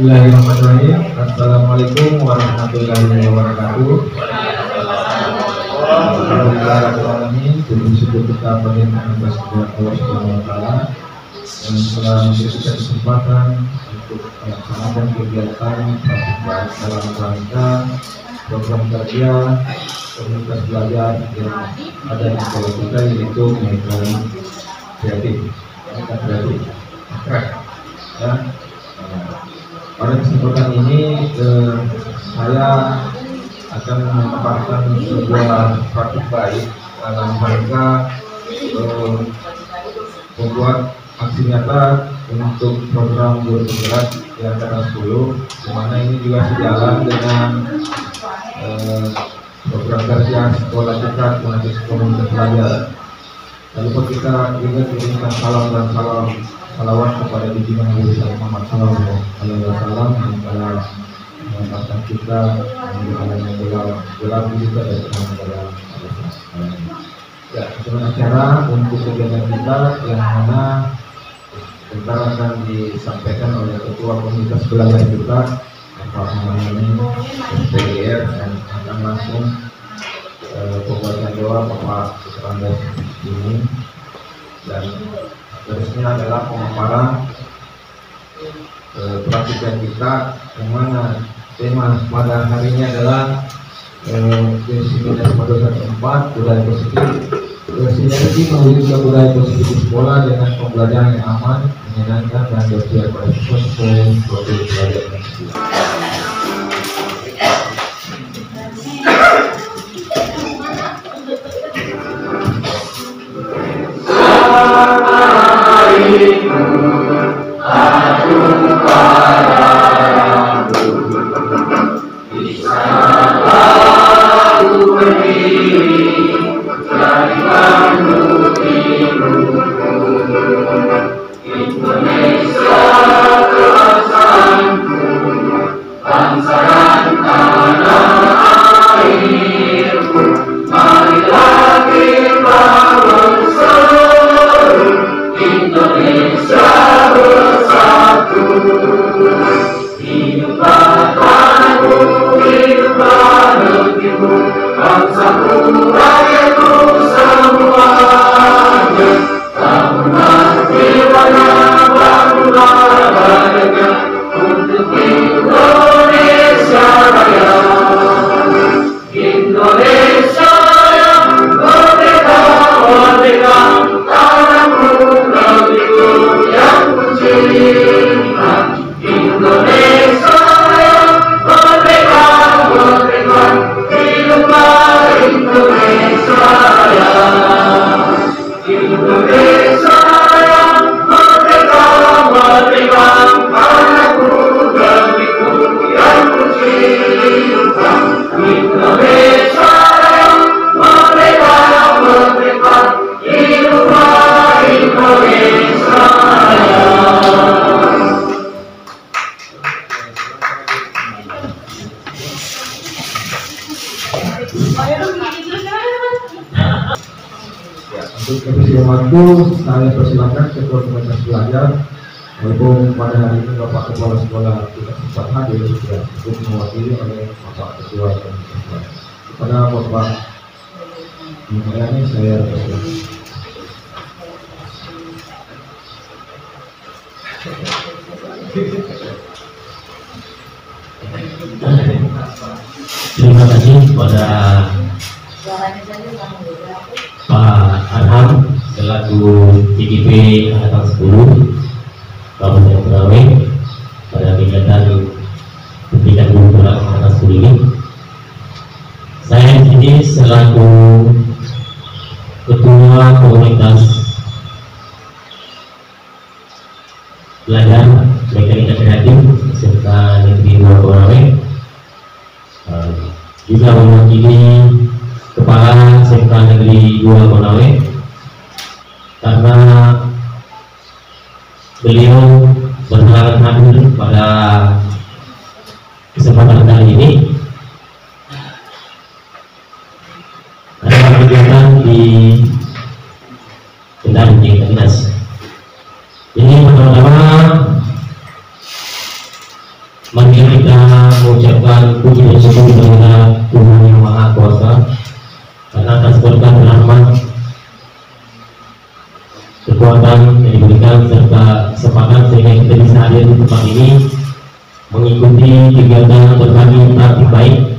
Bismillahirrahmanirrahim. Assalamualaikum warahmatullahi wabarakatuh. Alhamdulillahirrahmanirrahim. Bersyukur kita pada Allah Subhanahu wa Ta'ala yang telah memberikan kesempatan untuk melaksanakan kegiatan praktik baik dalam rangka program kerja komunitas belajar yang ada di sekolah kita, yaitu Mitra Kreatif. Ya. Pada kesempatan ini saya akan memaparkan sebuah praktik baik dalam rangka membuat aksi nyata untuk program guru penggerak di angkatan 10, di mana ini juga sejalan dengan program kerja sekolah kita mengenai komunitas belajar. Lalu kita juga kirimkan salam dan salawat kepada junjungan Nabi Muhammad SAW yang telah mengamalkan kita mengenai gelar juga dari negara. Ya, sebenarnya acara untuk kegiatan kita yang mana kita akan disampaikan oleh ketua komunitas belajar kita Pak Muhammad SPGR, dan akan langsung pembacaan doa Bapak Keterangan ini, dan terusnya adalah pemaparan praktikan kita yang mana tema pada hari ini adalah sinergi madrasah keempat, budaya positif. Sinergi mewujudkan budaya positif di sekolah dengan pembelajaran yang aman, menyenangkan, dan bersiap pada siswa sesuai proses belajar tersebut. Saya persilakan ketua komunitas belajar, walaupun pada hari ini Bapak Kepala Sekolah tidak sempat hadir, ya, untuk mewakili oleh Bapak Ketua Komunitas Belajar. Kepada Bapak Mulyani saya persilakan. Terima kasih kepada Pak Arham selaku CGP angkatan 10 Kabupaten Konawe pada kegiatan pendidikan guru penggerak angkatan 10 ini. Saya di sini selaku ketua komunitas belajar mekanika kreatif serta negeri 2 Konawe, juga mewakili Kepala SMK Negeri 2 Konawe, karena beliau berhalangan hadir pada kesempatan kali ini. Ada kegiatan di Kendari Dinas. Ini pertama-tama puji dan syukur kepada Tuhan yang Maha Kuasa karena atas berkat rahmat kekuatan yang diberikan serta kesempatan sehingga kita bisa hadir di tempat ini mengikuti kegiatan berbagi praktik baik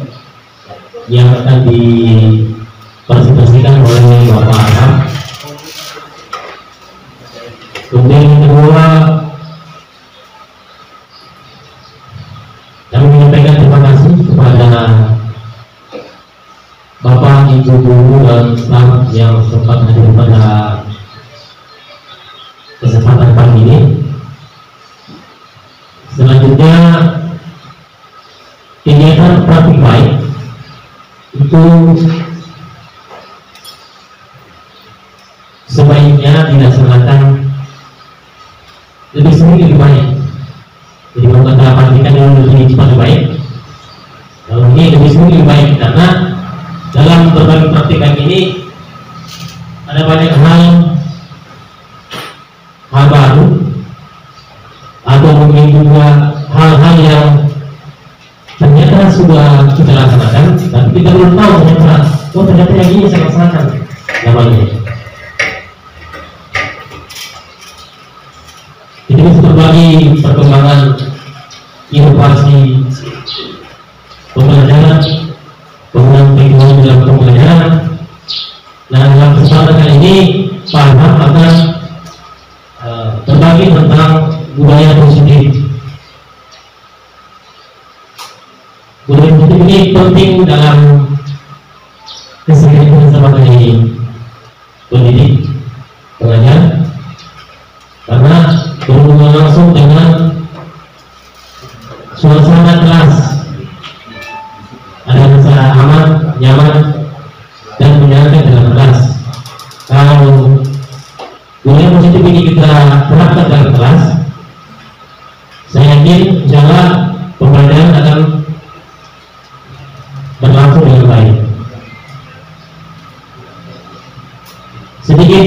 yang akan dipresentasikan oleh Bapak Arham. Kemudian yang kedua, kami menyampaikan terima kasih kepada Bapak, Ibu, Guru, dan staf yang sempat hadir pada kesempatan pagi ini. Selanjutnya, kegiatan praktik baik itu sebaiknya dilaksanakan lebih sering lebih banyak. Jadi kalau kita praktikan yang lebih cepat lebih baik, kalau ini lebih sering lebih baik karena dalam berbagai praktikan ini ada banyak hal baru atau mungkin juga hal-hal yang ternyata sudah kita laksanakan tapi kita belum tahu ternyata yang ini saya laksanakan namanya. Jadi bisa berbagi perkembangan inovasi pembelajaran, penggunaan teknologi dalam pembelajaran. Nah, dalam kesempatan kali ini Pak Arham akan berbagi tentang budaya positif. Budaya positif ini penting dalam keseharian kita sebagai pendidik, pengajar, karena berhubungan langsung dengan suasana kelas. Ada rasa aman, nyaman, dan menyenangkan dalam kelas. Kalau budaya positif ini kita terapkan dalam kelas, saya yakin insyaallah pembelajaran akan berlangsung dengan baik. Sedikit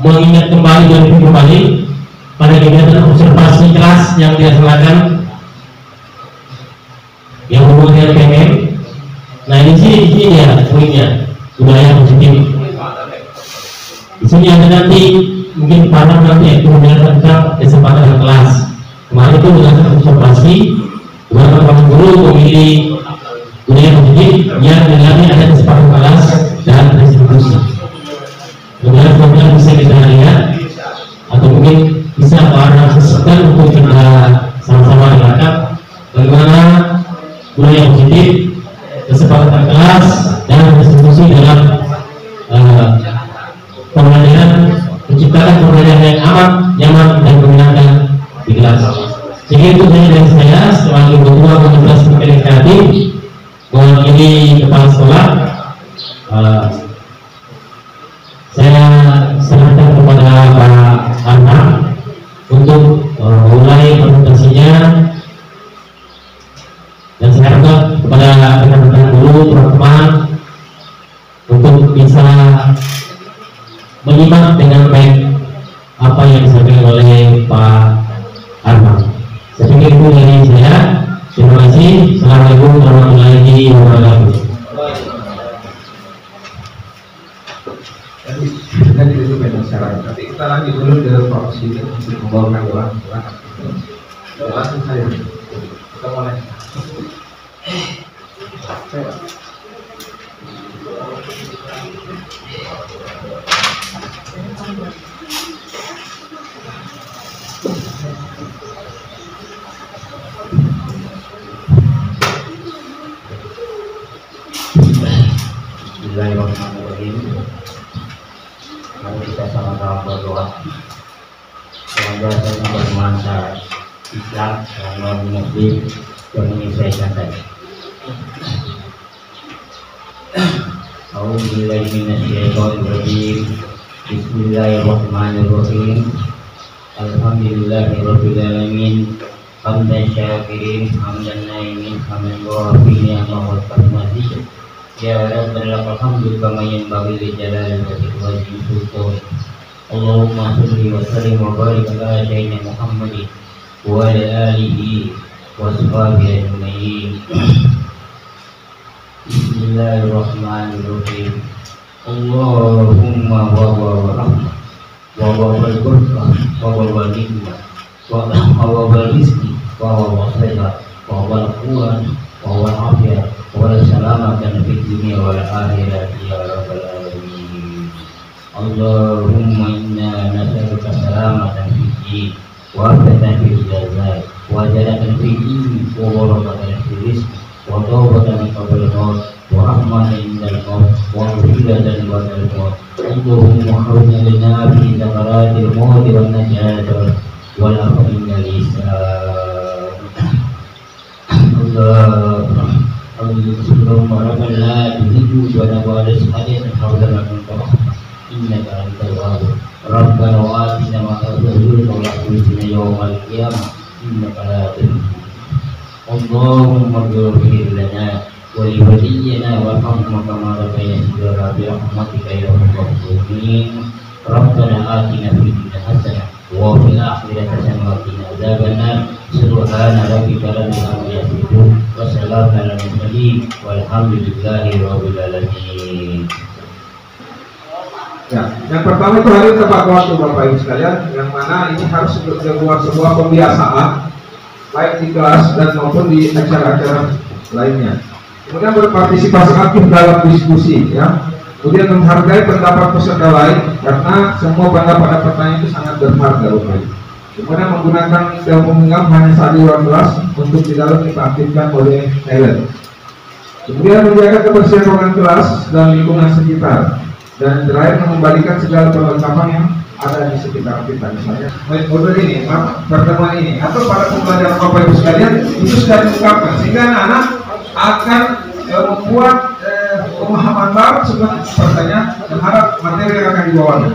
mengingat kembali dan kembali pada kegiatan observasi kelas yang dilaksanakan yang hubungannya PMM. Nah, di sini ya poinnya budaya positif. Di sini ada nanti mungkin para nanti kemudian tentang kesempatan dalam kelas. Kemarin itu dilakukan observasi beberapa guru memilih budaya positif yang dinilai ada kesempatan kelas dan distribusi. Kemudian bisa kita lihat atau mungkin bisa para sesuatu untuk kita sama-sama lihat bagaimana budaya positif, kesepakatan kelas dan distribusi dalam pembelajaran, menciptakan pembelajaran yang aman, nyaman dan menyenangkan di kelas. Sehingga itu saja dari saya sebagai ketua komunitas pendidikan kreatif mewakili kepala sekolah. Saya serahkan kepada Pak Arham untuk mulai presentasinya, dan saya harapkan kepada rekan-rekan guru, teman-teman untuk bisa menyimak dengan baik apa yang disampaikan oleh Pak Arham. Saya pikir itu dari saya. Terima kasih. Assalamualaikum warahmatullahi wabarakatuh. Tadi itu beda syarat. Tapi kita lanjut dulu ke proksi untuk membawakan doa. Langsung saja. Kita mulai. Bismillahirrahmanirrahim. Mari kita sama-sama berdoa. Semoga saya bermanfaat Islam dan non-Muslim yang menyelesaikan tadi. A'udzubillahi minasyaitonirrajim. Bismillahirrahmanirrahim. Alhamdulillahirabbil alamin. Hamdan syakirin, hamdan naimin, hamdan wafi'in ni'amahu wa tahmadi. Ya Rabbal alhamdu kama yanbaghi li jalali wajhika wa sultan. Allahumma shalli wa sallim wa barik ala sayyidina Muhammadin wa ala alihi وأصحابه أجمعين. بسم الله الرحمن الرحيم. اللهم وهو الرحمة وهو البركة وهو النعمة وهو الرزق وهو الصحة وهو القوة وهو العافية وهو السلامة في الدنيا والآخرة يا رب العالمين. اللهم إنا نسألك السلامة في الدين وعافية في الجزاء وعجلة في الدين وبركة في الرزق وتوبة قبل الموت ورحمة عند الموت ومغفرة بعد الموت. اللهم اخرجنا لنا في سكرات الموت والنجاة والعفو عند الإسلام. اللهم ربنا لا تزغ قلوبنا بعد إذ هديتنا وهب لنا من لدنك إنك أنت الوهاب. ربنا وآتنا ما تعدنا ولا تخزنا يوم القيامة إنك لا تخلف. اللهم اغفر لنا ولولينا وارحمنا كما ربينا صغارا برحمتك يا ارحم الراحمين. ربنا آتنا في الدنيا حسنة وفي الآخرة حسنة وقنا عذاب النار. سبحان ربك رب العزة يصفون وسلام على المرسلين والحمد لله رب العالمين. Ya, yang pertama itu hari tepat waktu Bapak Ibu sekalian, yang mana ini harus sebuah pembiasaan baik di kelas dan maupun di acara-acara lainnya. Kemudian berpartisipasi aktif dalam diskusi, ya. Kemudian menghargai pendapat peserta lain karena semua pendapat dan pertanyaan itu sangat berharga, Bapak Ibu. Kemudian menggunakan telepon genggam hanya saat di ruang kelas untuk di dalam diaktifkan oleh silent. Kemudian menjaga kebersihan ruangan kelas dan lingkungan sekitar. Dan terakhir mengembalikan segala perlengkapan yang ada di sekitar kita, misalnya modul ini, pertemuan ini, atau para pembelajaran Bapak Ibu sekalian itu sudah diungkapkan sehingga anak-anak akan membuat pemahaman baru sebagai pertanyaan terhadap materi yang akan dibawakan.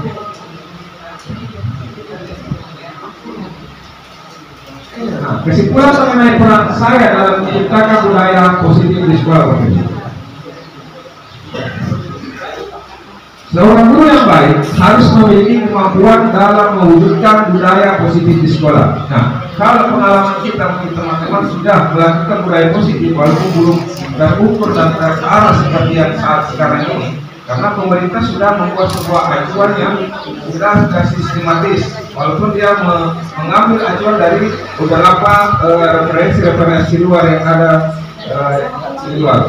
Nah, kesimpulan mengenai peran saya dalam menciptakan budaya positif di sekolah, Bapak Ibu. Seorang guru yang baik harus memiliki kemampuan dalam mewujudkan budaya positif di sekolah. Nah, kalau pengalaman kita mungkin teman-teman sudah melakukan budaya positif walaupun belum terukur dan terarah seperti yang saat sekarang ini, karena pemerintah sudah membuat sebuah acuan yang sudah sistematis, walaupun dia mengambil acuan dari beberapa referensi luar yang ada di luar.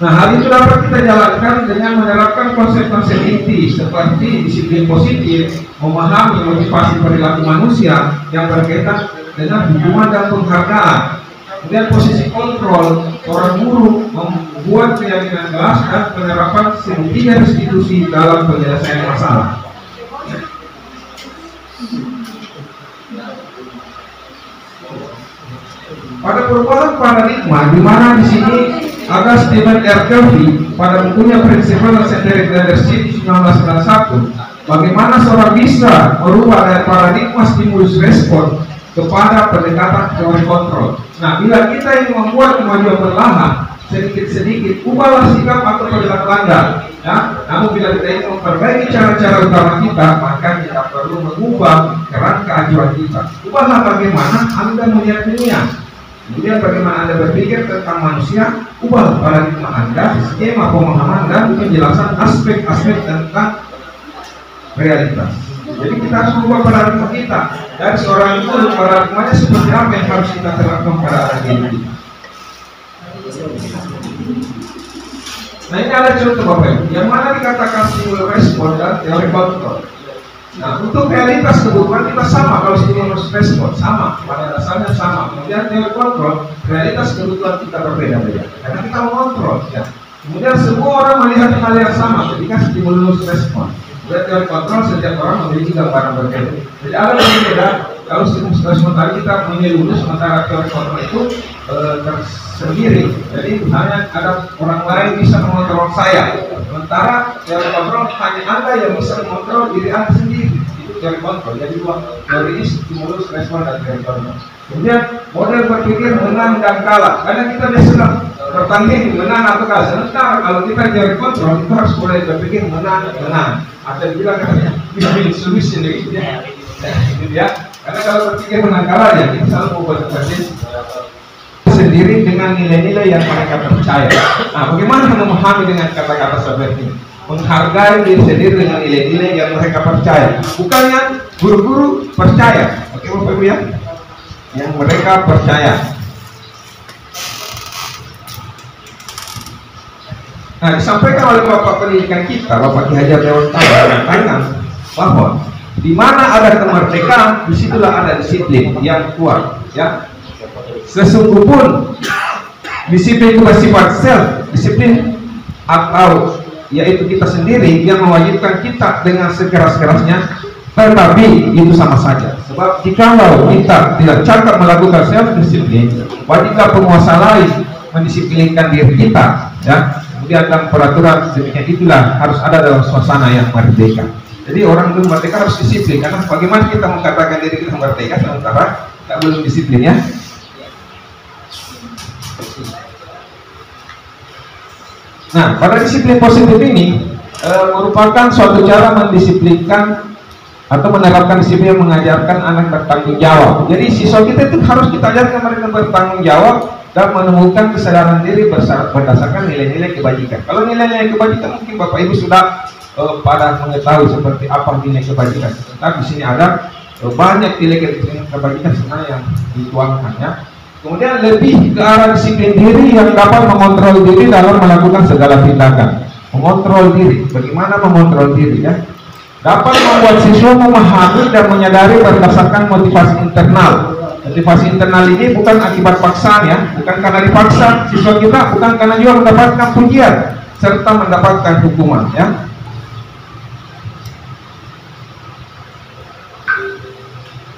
Nah, hal itu dapat kita jalankan dengan menerapkan konsep-konsep inti seperti disiplin positif, memahami motivasi perilaku manusia yang berkaitan dengan hubungan dan penghargaan. Kemudian posisi kontrol, seorang guru membuat keyakinan kelas dan penerapan tiga restitusi dalam penyelesaian masalah. Pada perubahan paradigma, di mana di sini ada Stephen R. Covey pada bukunya Principle of Centered Leadership 1991, bagaimana seorang bisa merubah dari paradigma stimulus respon kepada pendekatan teori kontrol. Nah, bila kita ingin membuat kemajuan perlahan, sedikit-sedikit ubahlah sikap atau perilaku Anda. Ya, namun bila kita ingin memperbaiki cara-cara utama kita, maka kita perlu mengubah kerangka acuan kita. Ubahlah bagaimana Anda melihat dunia. Kemudian bagaimana Anda berpikir tentang manusia, ubah paradigma Anda, skema pemahaman dan penjelasan aspek-aspek tentang realitas. Jadi kita harus mengubah paradigma kita dari seorang guru, paradigmanya seperti apa yang harus kita terapkan pada anak didik kita. Nah, ini ada contoh Bapak Ibu, yang mana dikatakan stimulus respon dan teori kontrol. Nah, untuk realitas kebutuhan kita sama, kalau stimulus respon sama, pada dasarnya sama. Kemudian teori kontrol, realitas kebutuhan kita berbeda-beda, karena kita mengontrol. Ya. Kemudian semua orang melihat hal yang sama ketika stimulus respon. Kemudian teori kontrol, setiap orang memiliki gambaran berbeda. Jadi ada yang berbeda. Kalau stimulus respon tadi kita menyeluruh, sementara teori kontrol itu tersendiri. Jadi hanya ada orang lain bisa mengontrol saya. Sementara teori kontrol hanya Anda yang bisa mengontrol diri Anda sendiri. Itu teori kontrol. Jadi dua teori ini stimulus respon dan teori kontrol. Kemudian model berpikir menang dan kalah. Karena kita biasa bertanding menang atau kalah. Sementara kalau kita teori kontrol, kita harus mulai berpikir menang. Atau bilang katanya win-win solution gitu ya. Itu dia Karena kalau berpikir menangkal aja, kita selalu mau berbasis sendiri dengan nilai-nilai yang mereka percaya. Nah, bagaimana memahami dengan kata-kata seperti ini? Menghargai diri sendiri dengan nilai-nilai yang mereka percaya. Bukannya guru-guru percaya, oke Bapak Ibu ya? Yang mereka percaya. Nah, disampaikan oleh Bapak Pendidikan kita, Bapak Ki Hajar Dewantara, mengatakan bahwa di mana ada kemerdekaan, disitulah ada disiplin yang kuat. Ya, sesungguh pun disiplin itu bersifat self disiplin atau yaitu kita sendiri yang mewajibkan kita dengan sekeras-kerasnya, tetapi itu sama saja. Sebab jikalau kita tidak cakap melakukan self disiplin, wajiblah penguasa lain mendisiplinkan diri kita. Ya, kemudian dalam peraturan demikian itulah harus ada dalam suasana yang merdeka. Jadi orang belum merdeka harus disiplin, karena bagaimana kita mengatakan diri kita merdeka sementara tak belum disiplin ya. Nah, pada disiplin positif ini merupakan suatu cara mendisiplinkan atau menerapkan disiplin yang mengajarkan anak bertanggung jawab. Jadi siswa kita itu harus kita ajarkan mereka bertanggung jawab dan menemukan kesadaran diri berdasarkan nilai-nilai kebajikan. Kalau nilai-nilai kebajikan mungkin Bapak Ibu sudah pada mengetahui seperti apa nilai kebajikan. Tapi di sini ada banyak nilai kebajikan sebenarnya yang dituangkannya. Kemudian lebih ke arah disiplin diri yang dapat mengontrol diri dalam melakukan segala tindakan. Mengontrol diri, bagaimana mengontrol diri ya? Dapat membuat siswa memahami dan menyadari berdasarkan motivasi internal. Motivasi internal ini bukan akibat paksaan ya, bukan karena dipaksa siswa kita, bukan karena juga mendapatkan pujian serta mendapatkan hukuman ya.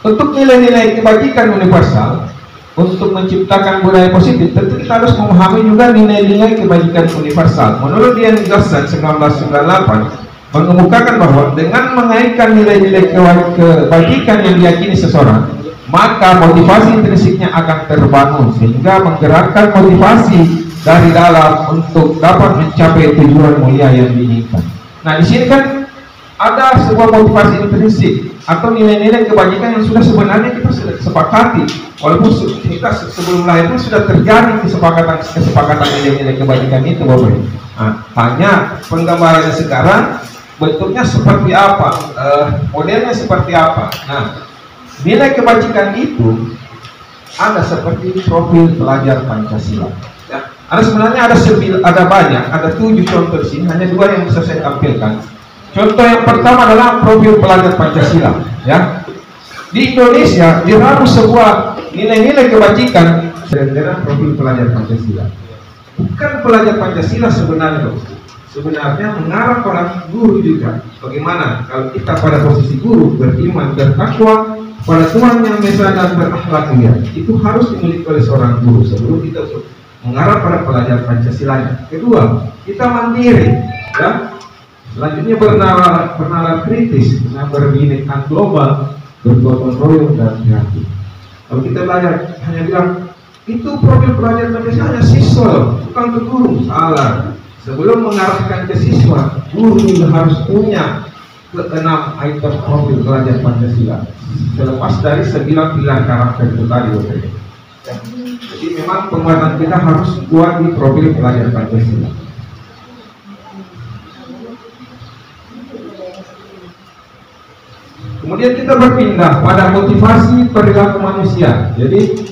Untuk nilai-nilai kebajikan universal, untuk menciptakan budaya positif, tentu kita harus memahami juga nilai-nilai kebajikan universal. Menurut Dian Gerson 1998 mengemukakan bahwa dengan mengaitkan nilai-nilai kebajikan yang diyakini seseorang, maka motivasi intrinsiknya akan terbangun sehingga menggerakkan motivasi dari dalam untuk dapat mencapai tujuan mulia yang diinginkan. Nah, di sini kan ada sebuah motivasi intrinsik atau nilai-nilai kebajikan yang sudah sebenarnya kita sudah sepakati, walaupun kita sebelum lahir pun sudah terjadi kesepakatan nilai-nilai kebajikan itu, Bapak. Nah, hanya penggambarannya sekarang bentuknya seperti apa, modelnya seperti apa. Nah, nilai kebajikan itu ada seperti profil pelajar Pancasila. Ya, sebenarnya ada banyak, ada 7 contoh di sini, hanya 2 yang bisa saya tampilkan. Contoh yang pertama adalah profil pelajar Pancasila. Ya, di Indonesia diramu sebuah nilai-nilai kebajikan dalam profil pelajar Pancasila. Bukan pelajar Pancasila sebenarnya, sebenarnya mengarah para guru juga. Bagaimana kalau kita pada posisi guru beriman, bertakwa pada Tuhan yang Esa dan berakhlak mulia, itu harus dimiliki oleh seorang guru sebelum kita mengarah pada pelajar Pancasila. Kedua, kita mandiri, ya. Selanjutnya bernalar kritis, berbineka global, bergotong royong dan kreatif. Kalau kita belajar hanya bilang itu profil pelajar Pancasila hanya siswa, bukan ke guru, salah. Sebelum mengarahkan ke siswa, guru juga harus punya ke-6 item profil pelajar Pancasila. Selepas dari 9 pilar karakter itu tadi, ya. Jadi memang penguatan kita harus kuat di profil pelajar Pancasila. Kemudian kita berpindah pada motivasi perilaku manusia. Jadi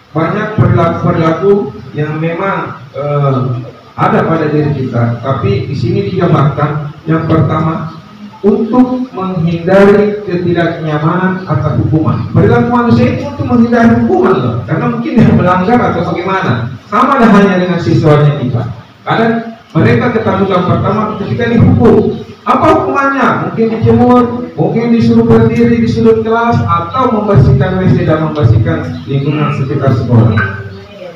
banyak perilaku yang memang ada pada diri kita, tapi di sini digambarkan yang pertama untuk menghindari ketidaknyamanan atau hukuman. Perilaku manusia itu untuk menghindari hukuman loh, karena mungkin dia melanggar atau bagaimana. Sama dah hanya dengan siswanya kita. Kadang mereka ketandukan pertama ketika dihukum. Apa hukumannya? Mungkin dijemur, mungkin disuruh berdiri di sudut kelas, atau membersihkan WC dan membersihkan lingkungan sekitar sekolah.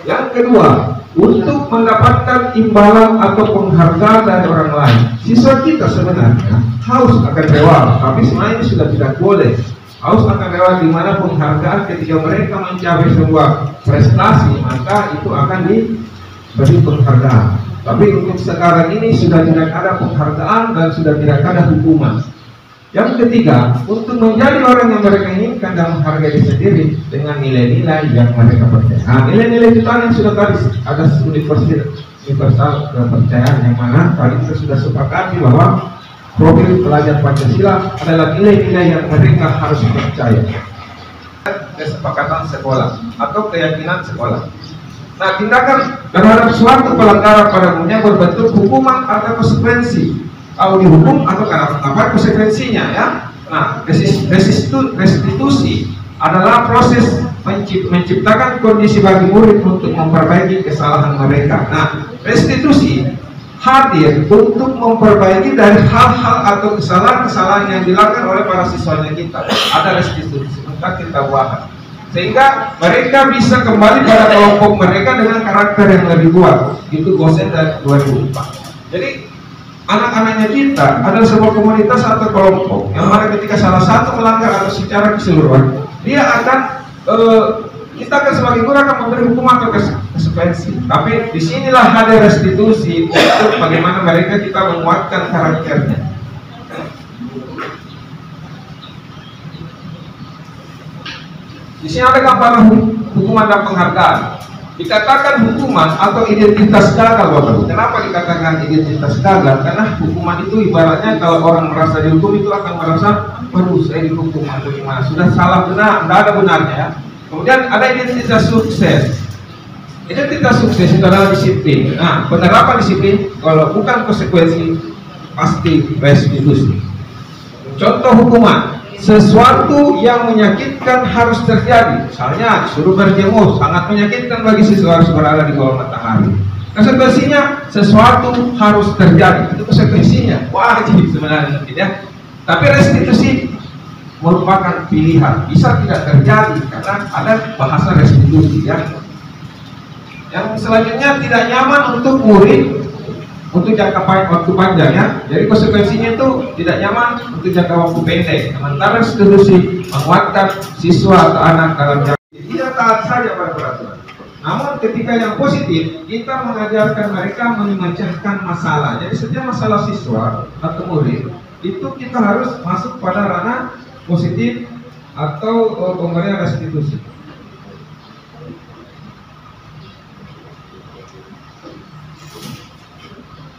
Yang kedua, untuk mendapatkan imbalan atau penghargaan dari orang lain. Siswa kita sebenarnya haus akan reward, tapi sebenarnya ini sudah tidak boleh. Haus akan reward di mana penghargaan ketika mereka mencapai sebuah prestasi, maka itu akan diberi penghargaan. Tapi untuk sekarang ini sudah tidak ada penghargaan dan sudah tidak ada hukuman. Yang ketiga, untuk menjadi orang yang mereka inginkan dan menghargai diri sendiri dengan nilai-nilai yang mereka percaya. Nah, nilai-nilai itu yang sudah tadi ada universal kepercayaan yang mana tadi kita sudah sepakati bahwa profil pelajar Pancasila adalah nilai-nilai yang mereka harus percaya. Kesepakatan sekolah atau keyakinan sekolah. Nah, tindakan terhadap suatu pelanggaran pada umumnya berbentuk hukuman atau konsekuensi. Kalau dihukum atau apa konsekuensinya ya. Nah, restitusi adalah proses menciptakan kondisi bagi murid untuk memperbaiki kesalahan mereka. Nah, restitusi hadir untuk memperbaiki dari hal-hal atau kesalahan-kesalahan yang dilakukan oleh para siswanya kita. Ada restitusi, maka kita bahas. Sehingga mereka bisa kembali pada kelompok mereka dengan karakter yang lebih kuat. Itu Gosen dari 2004. Jadi anak-anaknya kita adalah sebuah komunitas atau kelompok yang mana ketika salah satu melanggar atau secara keseluruhan dia akan kita akan sebagai guru akan memberi hukuman atau konsekuensi. Tapi disinilah ada restitusi untuk bagaimana mereka kita menguatkan karakternya. Di sini ada gambaran hukuman dan penghargaan. Dikatakan hukuman atau identitas gagal, Bapak. Kenapa dikatakan identitas gagal? Karena hukuman itu ibaratnya kalau orang merasa dihukum itu akan merasa, waduh saya dihukum atau gimana. Sudah salah benar, tidak ada benarnya ya. Kemudian ada identitas sukses. Identitas sukses itu adalah disiplin. Nah, penerapan disiplin kalau bukan konsekuensi pasti restitusi. Contoh hukuman. Sesuatu yang menyakitkan harus terjadi. Misalnya disuruh berjemur, sangat menyakitkan bagi siswa harus berada di bawah matahari. Konsekuensinya sesuatu harus terjadi. Itu konsekuensinya wajib sebenarnya ya. Tapi restitusi merupakan pilihan. Bisa tidak terjadi karena ada bahasa restitusi ya. Yang selanjutnya tidak nyaman untuk murid untuk jangka waktu panjang ya. Jadi konsekuensinya itu tidak nyaman untuk jangka waktu pendek. Sementara restitusi menguatkan siswa atau anak dalam jangka. Tidak taat saja pada peraturan. Namun ketika yang positif, kita mengajarkan mereka memecahkan masalah. Jadi setiap masalah siswa atau murid itu kita harus masuk pada ranah positif atau pemberian restitusi.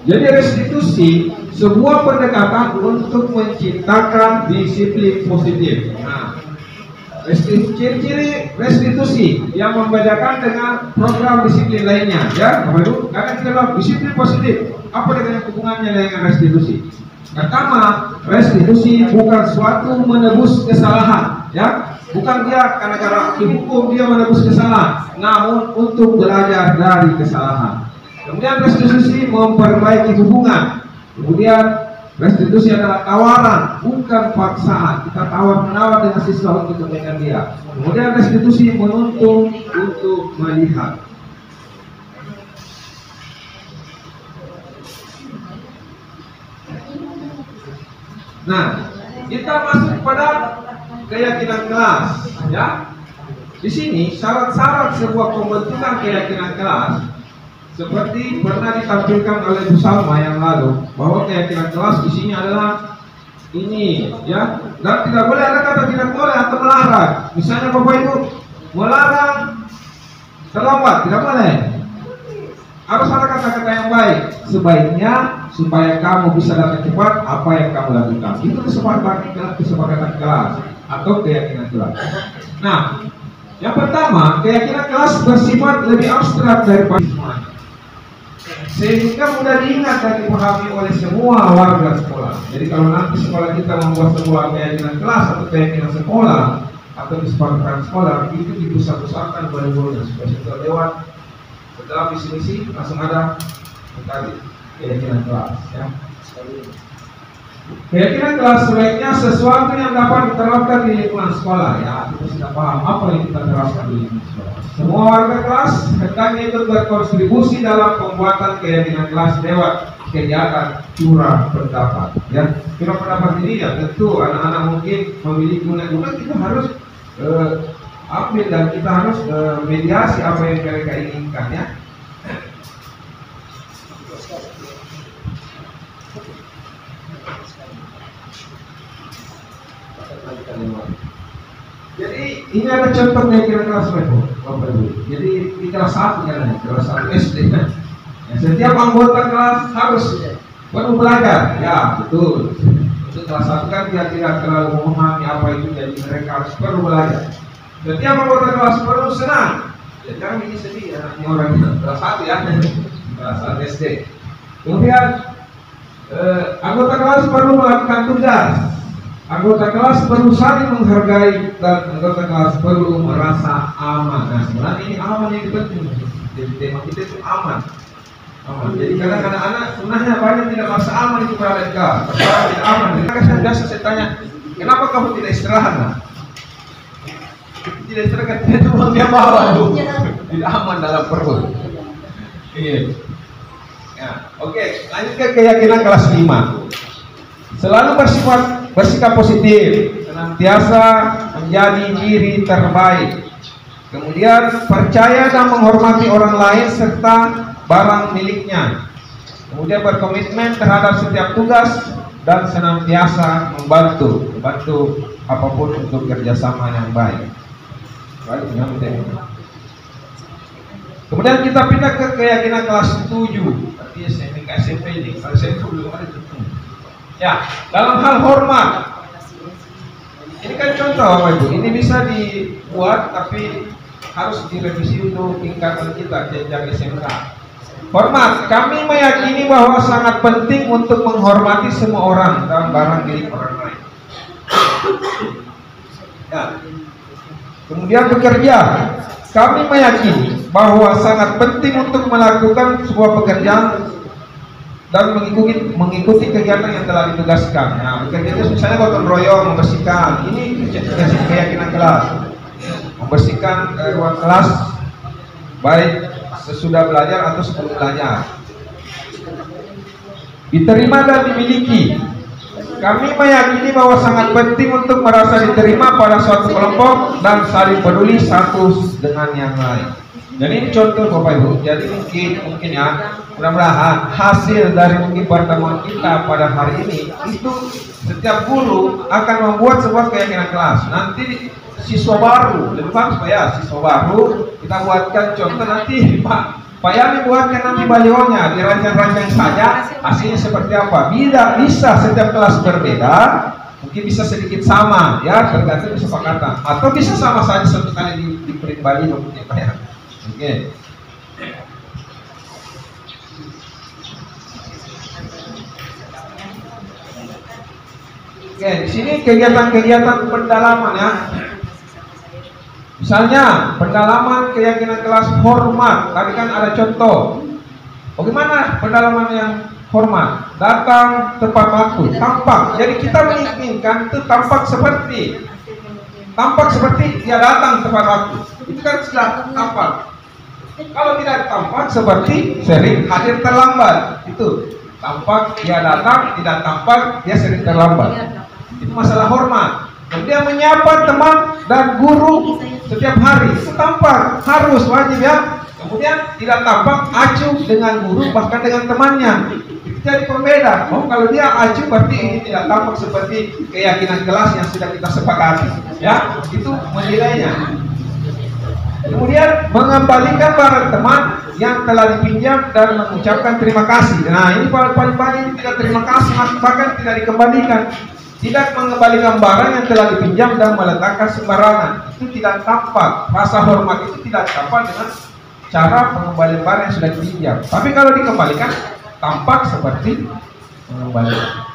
Jadi restitusi sebuah pendekatan untuk menciptakan disiplin positif. Nah, ciri-ciri restitusi yang membedakan dengan program disiplin lainnya, ya, Bapak Ibu. Karena kita bilang disiplin positif, apa dengan hubungannya dengan restitusi? Pertama, restitusi bukan suatu menebus kesalahan, ya, bukan dia karena dihukum dia menebus kesalahan, namun untuk belajar dari kesalahan. Kemudian restitusi memperbaiki hubungan. Kemudian restitusi adalah tawaran, bukan paksaan. Kita tawar-menawar dengan siswa untuk kebaikan dia. Kemudian restitusi menuntun untuk melihat. Nah, kita masuk pada keyakinan kelas, ya. Di sini syarat-syarat sebuah pembentukan keyakinan kelas seperti pernah ditampilkan oleh Bu Salma yang lalu, bahwa keyakinan kelas isinya adalah ini, ya. Dan tidak boleh ada kata tidak boleh atau melarang. Misalnya Bapak Ibu melarang terlambat, tidak boleh. Harus ada kata-kata yang baik. Sebaiknya supaya kamu bisa datang cepat, apa yang kamu lakukan. Itu kesepakatan kelas atau keyakinan kelas. Nah, yang pertama, keyakinan kelas bersifat lebih abstrak daripada semuanya, sehingga mudah diingat dan dipahami oleh semua warga sekolah. Jadi kalau nanti sekolah kita membuat sebuah keyakinan kelas atau keyakinan sekolah atau kesepakatan sekolah, itu dipusat-pusatkan oleh gurunya supaya setelah lewat setelah visi-misi langsung ada tadi keyakinan kelas, ya. Keyakinan kelas sebaiknya sesuatu yang dapat diterapkan di lingkungan sekolah, ya. Kita sudah paham apa yang kita terapkan di lingkungan sekolah. Semua warga kelas hendaknya ikut berkontribusi dalam pembuatan keyakinan kelas lewat kegiatan curah pendapat, ya. Curah pendapat ini ya tentu anak-anak mungkin memiliki guna-guna, kita harus ambil dan kita harus mediasi apa yang mereka inginkan, ya. Jadi ini ada contohnya kira kelas berapa, Bapak Ibu. Jadi di kelas 1 kan, kelas 1 SD kan. Ya, setiap anggota kelas harus perlu belajar. Ya betul. Itu kelas 1 kan dia tidak terlalu memahami apa itu, jadi mereka harus perlu belajar. Setiap anggota kelas perlu senang. Ya jangan ini sedih ya, ini orang kelas 1 ya, kelas 1 SD. Kemudian anggota kelas perlu melakukan tugas. Anggota kelas perlu saling menghargai dan anggota kelas perlu merasa aman. Nah sebenarnya ini aman yang penting. Jadi tema kita itu aman. Aman. Jadi kadang-kadang anak sebenarnya banyak tidak merasa aman itu berada di kelas. Perkara tidak aman. Jadi biasa saya tanya, kenapa kamu tidak istirahat? Nah? Tidak istirahat, tidak cuma dia bawa itu. Tidak aman dalam perut. Iya. Ya, oke. Lanjut ke keyakinan kelas 5. Selalu bersikap positif, senantiasa menjadi diri terbaik. Kemudian percaya dan menghormati orang lain serta barang miliknya. Kemudian berkomitmen terhadap setiap tugas dan senantiasa membantu apapun untuk kerjasama yang baik. Kemudian kita pindah ke keyakinan kelas 7. Artinya SMP ini, kalau SMP belum ada itu. Ya, dalam hal hormat. Ini kan contoh Bapak Ibu, ini bisa dibuat tapi harus direvisi untuk tingkatan kita jenjang SMK. Hormat, kami meyakini bahwa sangat penting untuk menghormati semua orang dan barang milik orang lain. Ya. Kemudian bekerja, kami meyakini bahwa sangat penting untuk melakukan sebuah pekerjaan dan mengikuti kegiatan yang telah ditugaskan. Nah, bekerja itu misalnya gotong royong, membersihkan. Ini keyakinan kelas. Membersihkan ruang kelas baik sesudah belajar atau sebelum belajar. Diterima dan dimiliki. Kami meyakini bahwa sangat penting untuk merasa diterima pada suatu kelompok dan saling peduli satu dengan yang lain. Jadi ini contoh Bapak Ibu. Jadi mungkin ya, mudah-mudahan hasil dari mungkin pertemuan kita pada hari ini itu setiap guru akan membuat sebuah keyakinan kelas. Nanti siswa baru, lebih bagus Pak ya, siswa baru kita buatkan contoh nanti Pak Yani buatkan nanti balihonya, dirancang-rancang saja hasilnya seperti apa. Bisa setiap kelas berbeda, mungkin bisa sedikit sama ya, tergantung kesepakatan, atau bisa sama saja satu kali di print baliho mungkin Pak ya. Oke. Oke, di sini kegiatan-kegiatan pendalaman ya. Misalnya pendalaman keyakinan kelas hormat. Tadi kan ada contoh. Bagaimana pendalaman yang hormat? Datang tepat waktu, tampak. Jadi kita menginginkan itu tampak seperti dia datang tepat waktu. Itu kan sudah tampak. Kalau tidak tampak seperti sering hadir terlambat. Itu tampak dia datang, tidak tampak dia sering terlambat. Itu masalah hormat. Kemudian menyapa teman dan guru setiap hari, itu tampak, harus, wajib ya. Kemudian tidak tampak acuh dengan guru bahkan dengan temannya. Itu jadi pembeda. Kalau dia acuh berarti ini tidak tampak seperti keyakinan kelas yang sudah kita sepakati. Ya, itu menilainya. Kemudian mengembalikan barang teman yang telah dipinjam dan mengucapkan terima kasih. Nah ini paling banyak tidak terima kasih, bahkan tidak dikembalikan. Tidak mengembalikan barang yang telah dipinjam dan meletakkan sembarangan. Itu tidak tampak. Rasa hormat itu tidak tampak dengan cara mengembalikan barang yang sudah dipinjam. Tapi kalau dikembalikan, tampak seperti mengembalikan.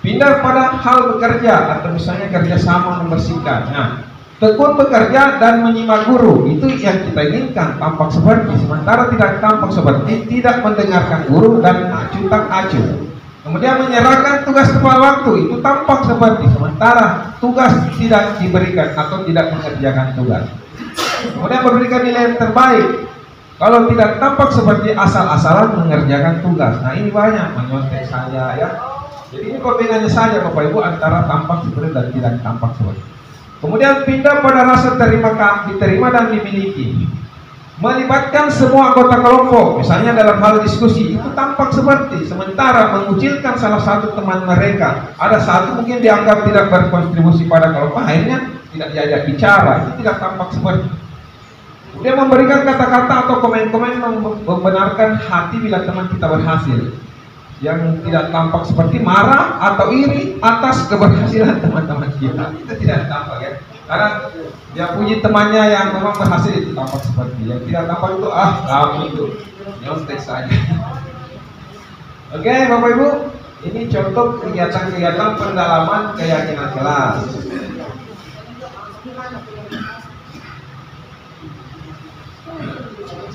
Pindah pada hal bekerja atau misalnya kerjasama membersihkan. Nah, tekun bekerja dan menyimak guru, itu yang kita inginkan tampak seperti. Sementara tidak tampak seperti, tidak mendengarkan guru dan acuh tak acuh. Kemudian menyerahkan tugas tepat waktu, itu tampak seperti. Sementara tugas tidak diberikan atau tidak mengerjakan tugas. Kemudian memberikan nilai yang terbaik. Kalau tidak tampak seperti asal-asalan mengerjakan tugas. Nah ini banyak menyontek saja ya. Jadi ini kombinasinya saja Bapak Ibu antara tampak seperti dan tidak tampak seperti. Kemudian pindah pada rasa diterima dan dimiliki. melibatkan semua anggota kelompok, misalnya dalam hal diskusi, itu tampak seperti, sementara mengucilkan salah satu teman mereka, ada satu mungkin dianggap tidak berkontribusi pada kelompok, akhirnya tidak diajak bicara, itu tidak tampak seperti. Dia memberikan kata-kata atau komen-komen membenarkan hati bila teman kita berhasil, yang tidak tampak seperti marah atau iri atas keberhasilan teman-teman kita, itu tidak tampak ya. Karena dia puji temannya yang memang berhasil, itu tampak seperti. Yang tidak tampak itu kamu itu nyontek saja. Oke, Bapak Ibu, ini contoh kegiatan-kegiatan pendalaman keyakinan kelas.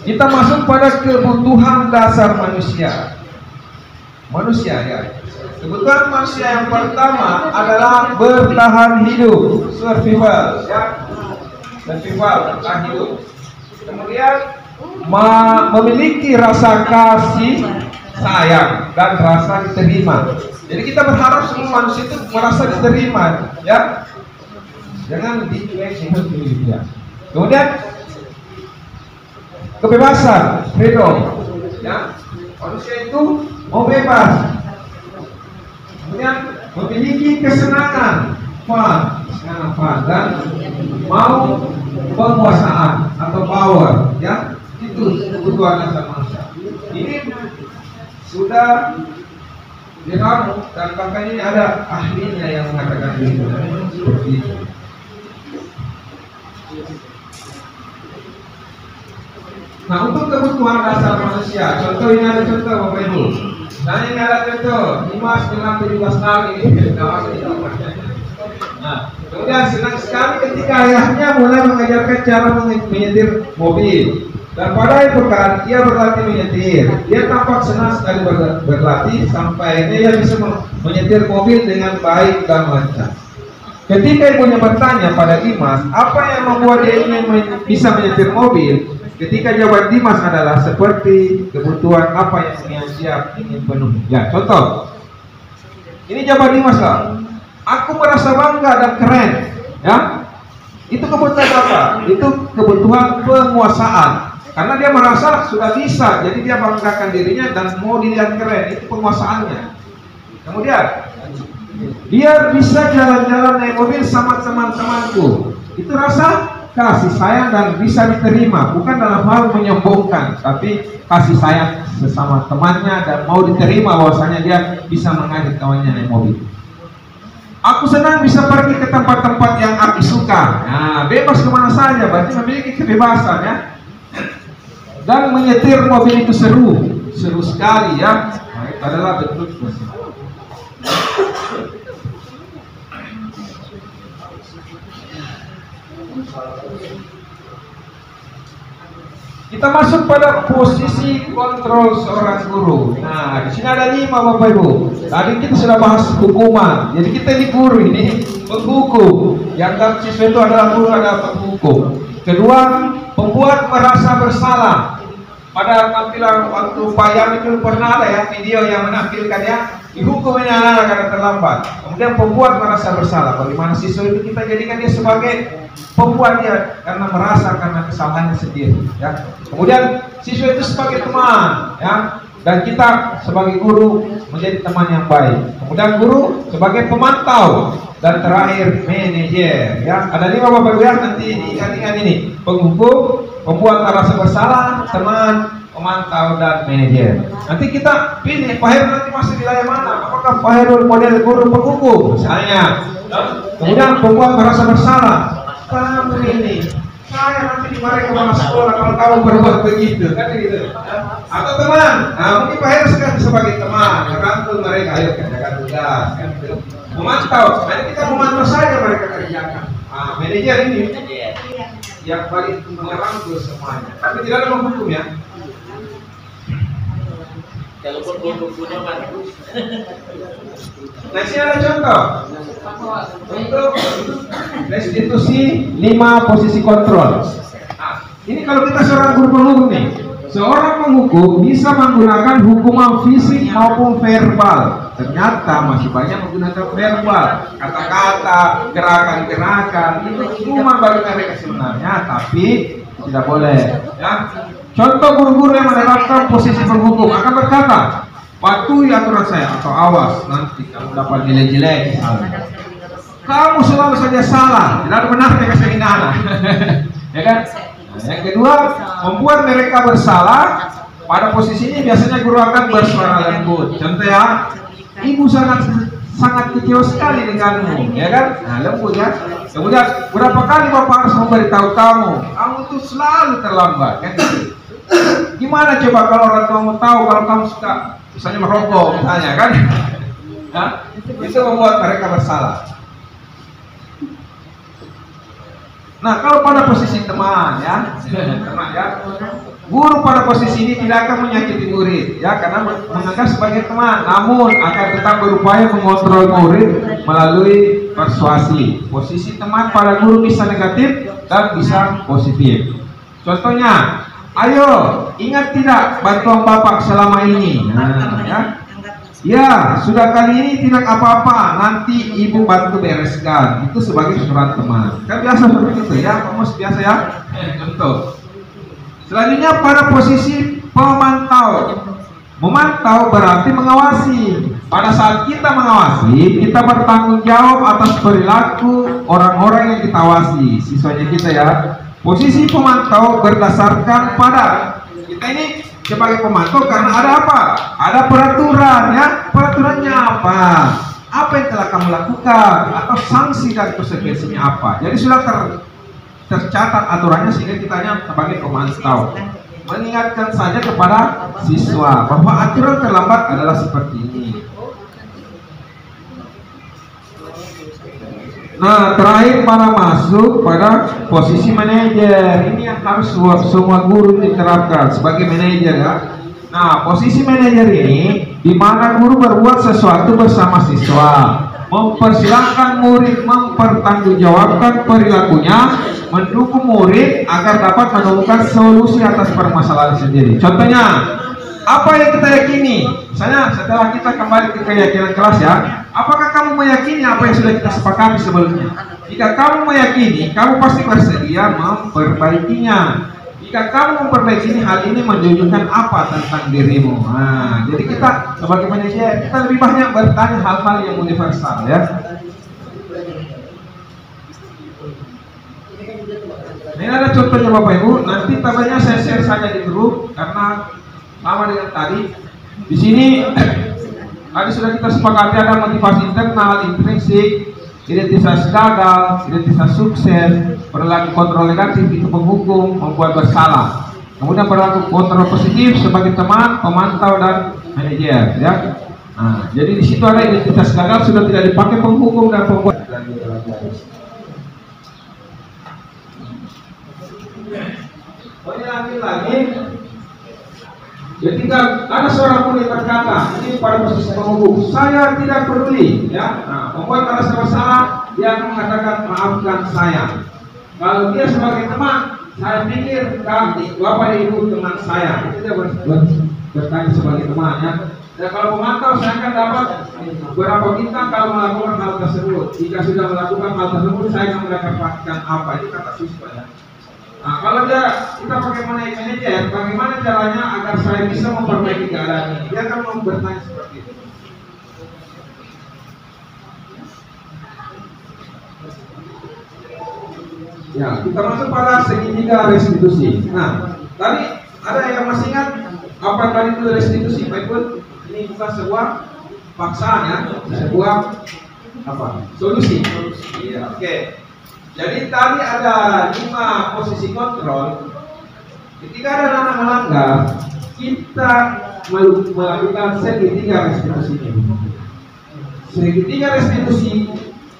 Kita masuk pada kebutuhan dasar manusia. Manusia ya. Kebutuhan manusia yang pertama adalah bertahan hidup, survival, ya, survival, bertahan hidup. Kemudian memiliki rasa kasih, sayang, dan rasa diterima. Jadi kita berharap semua manusia itu merasa diterima, ya, jangan dicuekin ya. Kemudian kebebasan, freedom, ya, manusia itu mau bebas. Kemudian memiliki kesenangan, fun, dan mau penguasaan atau power, ya, itu kebutuhan dasar manusia. Ini sudah diramu dan bahkan ini ada ahlinya yang mengatakan seperti itu. Nah, untuk kebutuhan dasar manusia, contoh ini ada contoh Bapak Ibu. Nah, ini ada contoh, Dimas dengan 17 tahun ini. Nah, kemudian senang sekali ketika ayahnya mulai mengajarkan cara menyetir mobil. Dan pada pekan ia berlatih menyetir. Dia tampak senang sekali berlatih sampai dia bisa menyetir mobil dengan baik dan lancar. Ketika ibunya bertanya pada Dimas, apa yang membuat dia ingin bisa menyetir mobil? Ketika jawaban Dimas adalah seperti kebutuhan apa yang dia ingin penuhi. Ya, contoh. Ini jawaban Dimas lah. Aku merasa bangga dan keren. Ya, itu kebutuhan apa? Itu kebutuhan penguasaan. Karena dia merasa sudah bisa, jadi dia banggakan dirinya dan mau dilihat keren. Itu penguasaannya. Kemudian, biar bisa jalan-jalan naik mobil sama teman-temanku. Itu rasa kasih sayang dan bisa diterima, bukan dalam hal menyombongkan, tapi kasih sayang sesama temannya dan mau diterima bahwasanya dia bisa mengajak kawannya naik mobil. Aku senang bisa pergi ke tempat-tempat yang aku suka. Nah, bebas kemana saja, berarti memiliki kebebasan ya. Dan menyetir mobil itu seru sekali ya. Nah, itu adalah bentuk kita masuk pada posisi kontrol seorang guru. Nah, di sini ada 5 Bapak Ibu. Tadi kita sudah bahas hukuman. Jadi kita ini guru, ini penghukum. Yang siswa itu adalah guru, adalah penghukum. Kedua, pembuat merasa bersalah. Pada tampilan waktu Payam itu pernah ada ya video yang menampilkan ya dihukum ini anak karena terlambat. Kemudian pembuat merasa bersalah. Bagaimana siswa itu kita jadikan dia sebagai pembuat dia karena merasa karena kesalahannya sendiri. Ya. Kemudian siswa itu sebagai teman, ya, dan kita sebagai guru menjadi teman yang baik. Kemudian guru sebagai pemantau dan terakhir manajer. Ya, ada 5 Bapak Ibu ya, nanti diingat-ingat ini: penghukum, pembuat merasa bersalah, teman, pemantau, dan manajer. Nanti kita pilih Pak Heru nanti masih wilayah mana? Apakah Pak Heru model guru penghukum misalnya? Kemudian pembuat merasa bersalah. Kamu ini, saya nanti dimarahi kepala sekolah kalau kamu berbuat begitu, kan gitu. Atau teman, nah mungkin Pak Heru sebagai teman, merangkul mereka, ayo kerjakan tugas, kan gitu. Memantau, nanti kita memantau saja mereka kerjakan. Nah, manajer ini yang paling merangkul semuanya, tapi tidak ada menghukum ya. Telepon buku-bukunya mana? Nah, sini ada contoh untuk restitusi 5 posisi kontrol. Nah, ini kalau kita seorang guru penghukum nih, seorang penghukum bisa menggunakan hukuman fisik maupun verbal. Ternyata masih banyak menggunakan verbal, kata-kata, gerakan-gerakan. Itu hukuman bagi mereka sebenarnya, tapi tidak boleh. Ya. Contoh guru-guru yang menerapkan posisi penghukum akan berkata, patuhi aturan saya atau awas nanti kamu dapat nilai jelek. Kamu selalu saja salah, tidak ada benarnya kasih anak. Ya kan? Nah, yang kedua, membuat mereka bersalah. Pada posisi ini biasanya guru akan bersuara lembut. Contoh ya, ibu sangat kecewa sekali denganmu, ya kan? Nah, lembut ya. Kemudian berapa kali bapak harus memberitahu kamu itu selalu terlambat, kan? Gimana coba kalau orang kamu tahu kalau kamu suka misalnya merokok, misalnya kan? Nah, itu membuat mereka bersalah. Nah, kalau pada posisi teman ya, teman ya, guru pada posisi ini tidak akan menyakiti murid ya, karena menganggap sebagai teman, namun akan tetap berupaya mengontrol murid melalui persuasi. Posisi teman pada guru bisa negatif dan bisa positif. Contohnya, ayo ingat tidak bantuan bapak selama ini. Nah, ya. Ya, sudah kali ini tidak apa-apa, nanti ibu bantu bereskan. Itu sebagai surat teman. Kan biasa seperti itu ya, kamu biasa ya. Contoh. Selanjutnya pada posisi pemantau. Memantau berarti mengawasi. Pada saat kita mengawasi, kita bertanggung jawab atas perilaku orang-orang yang kita awasi, siswanya kita ya. Posisi pemantau berdasarkan pada kita ini sebagai pemantau karena ada apa? Ada peraturan ya. Peraturannya apa? Apa yang telah kamu lakukan? Atau sanksi dan konsekuensinya apa? Jadi sudah tercatat aturannya sehingga kita hanya sebagai pemantau. Mengingatkan saja kepada siswa bahwa aturan terlambat adalah seperti ini. Nah, terakhir pada masuk pada posisi manajer. Ini yang harus semua guru diterapkan sebagai manajer ya. Nah, posisi manajer ini di mana guru berbuat sesuatu bersama siswa, mempersilahkan murid mempertanggungjawabkan perilakunya, mendukung murid agar dapat menemukan solusi atas permasalahan sendiri. Contohnya, apa yang kita yakini? Misalnya setelah kita kembali ke keyakinan kelas ya, apakah kamu meyakini apa yang sudah kita sepakati sebelumnya? Jika kamu meyakini, kamu pasti bersedia memperbaikinya. Jika kamu memperbaiki hal ini menunjukkan apa tentang dirimu. Nah, jadi kita sebagai manajer kita lebih banyak bertanya hal-hal yang universal ya. Ini ada contohnya Bapak Ibu. Nanti tabelnya saya share saja di grup karena sama dengan tadi. Di sini tadi sudah kita sepakati ada motivasi internal, intrinsik, identitas gagal, identitas sukses, perilaku kontrol negatif itu penghukum, membuat bersalah. Kemudian perilaku kontrol positif sebagai teman, pemantau dan manajer ya. Nah, jadi di situ ada identitas gagal sudah tidak dipakai penghukum dan pembuat. Lagi ketika ada seorang murid berkata, ini pada posisi penghukum, saya tidak peduli ya. Nah, membuat merasa bersalah, dia akan mengatakan maafkan saya. Kalau dia sebagai teman, saya pikir bapak ibu teman saya, itu dia bertanya sebagai teman ya. Dan kalau pemantau saya akan dapat berapa bintang kalau melakukan hal tersebut. Jika sudah melakukan hal tersebut, saya akan mendapatkan apa? Itu kata siswa ya. Nah, kalau kita pakai manajer, bagaimana caranya agar saya bisa memperbaiki keadaan ini? Dia akan bertanya seperti itu. Ya, kita masuk pada segitiga restitusi. Nah, tadi ada yang masih ingat apa tadi itu restitusi? Baik, ini bukan sebuah paksaan ya, sebuah apa? Solusi. Iya, oke. Jadi tadi ada 5 posisi kontrol. Ketika ada anak melanggar, kita melakukan segitiga restitusi. Segitiga restitusi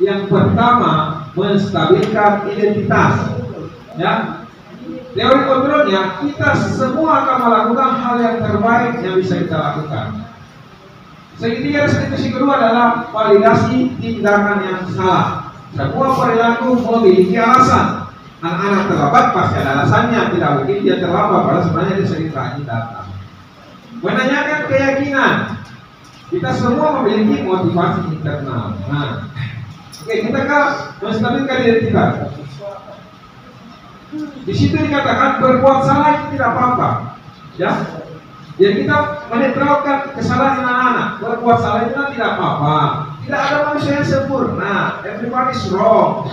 yang pertama menstabilkan identitas. Ya, teori kontrolnya kita semua akan melakukan hal yang terbaik yang bisa kita lakukan. Segitiga restitusi kedua adalah validasi tindakan yang salah. Semua perilaku memiliki alasan. Anak-anak terlambat pasti ada alasannya. Tidak mungkin dia terlambat, padahal sebenarnya dia sering rajin datang. Menanyakan keyakinan. Kita semua memiliki motivasi internal. Nah, oke, kita kan menstabilkan identitas. Di situ dikatakan berbuat salah itu tidak apa-apa, ya. Jadi kita menetralkan kesalahan anak-anak. Berbuat salah itu tidak apa-apa. Tidak ada manusia yang sempurna. Everybody's wrong.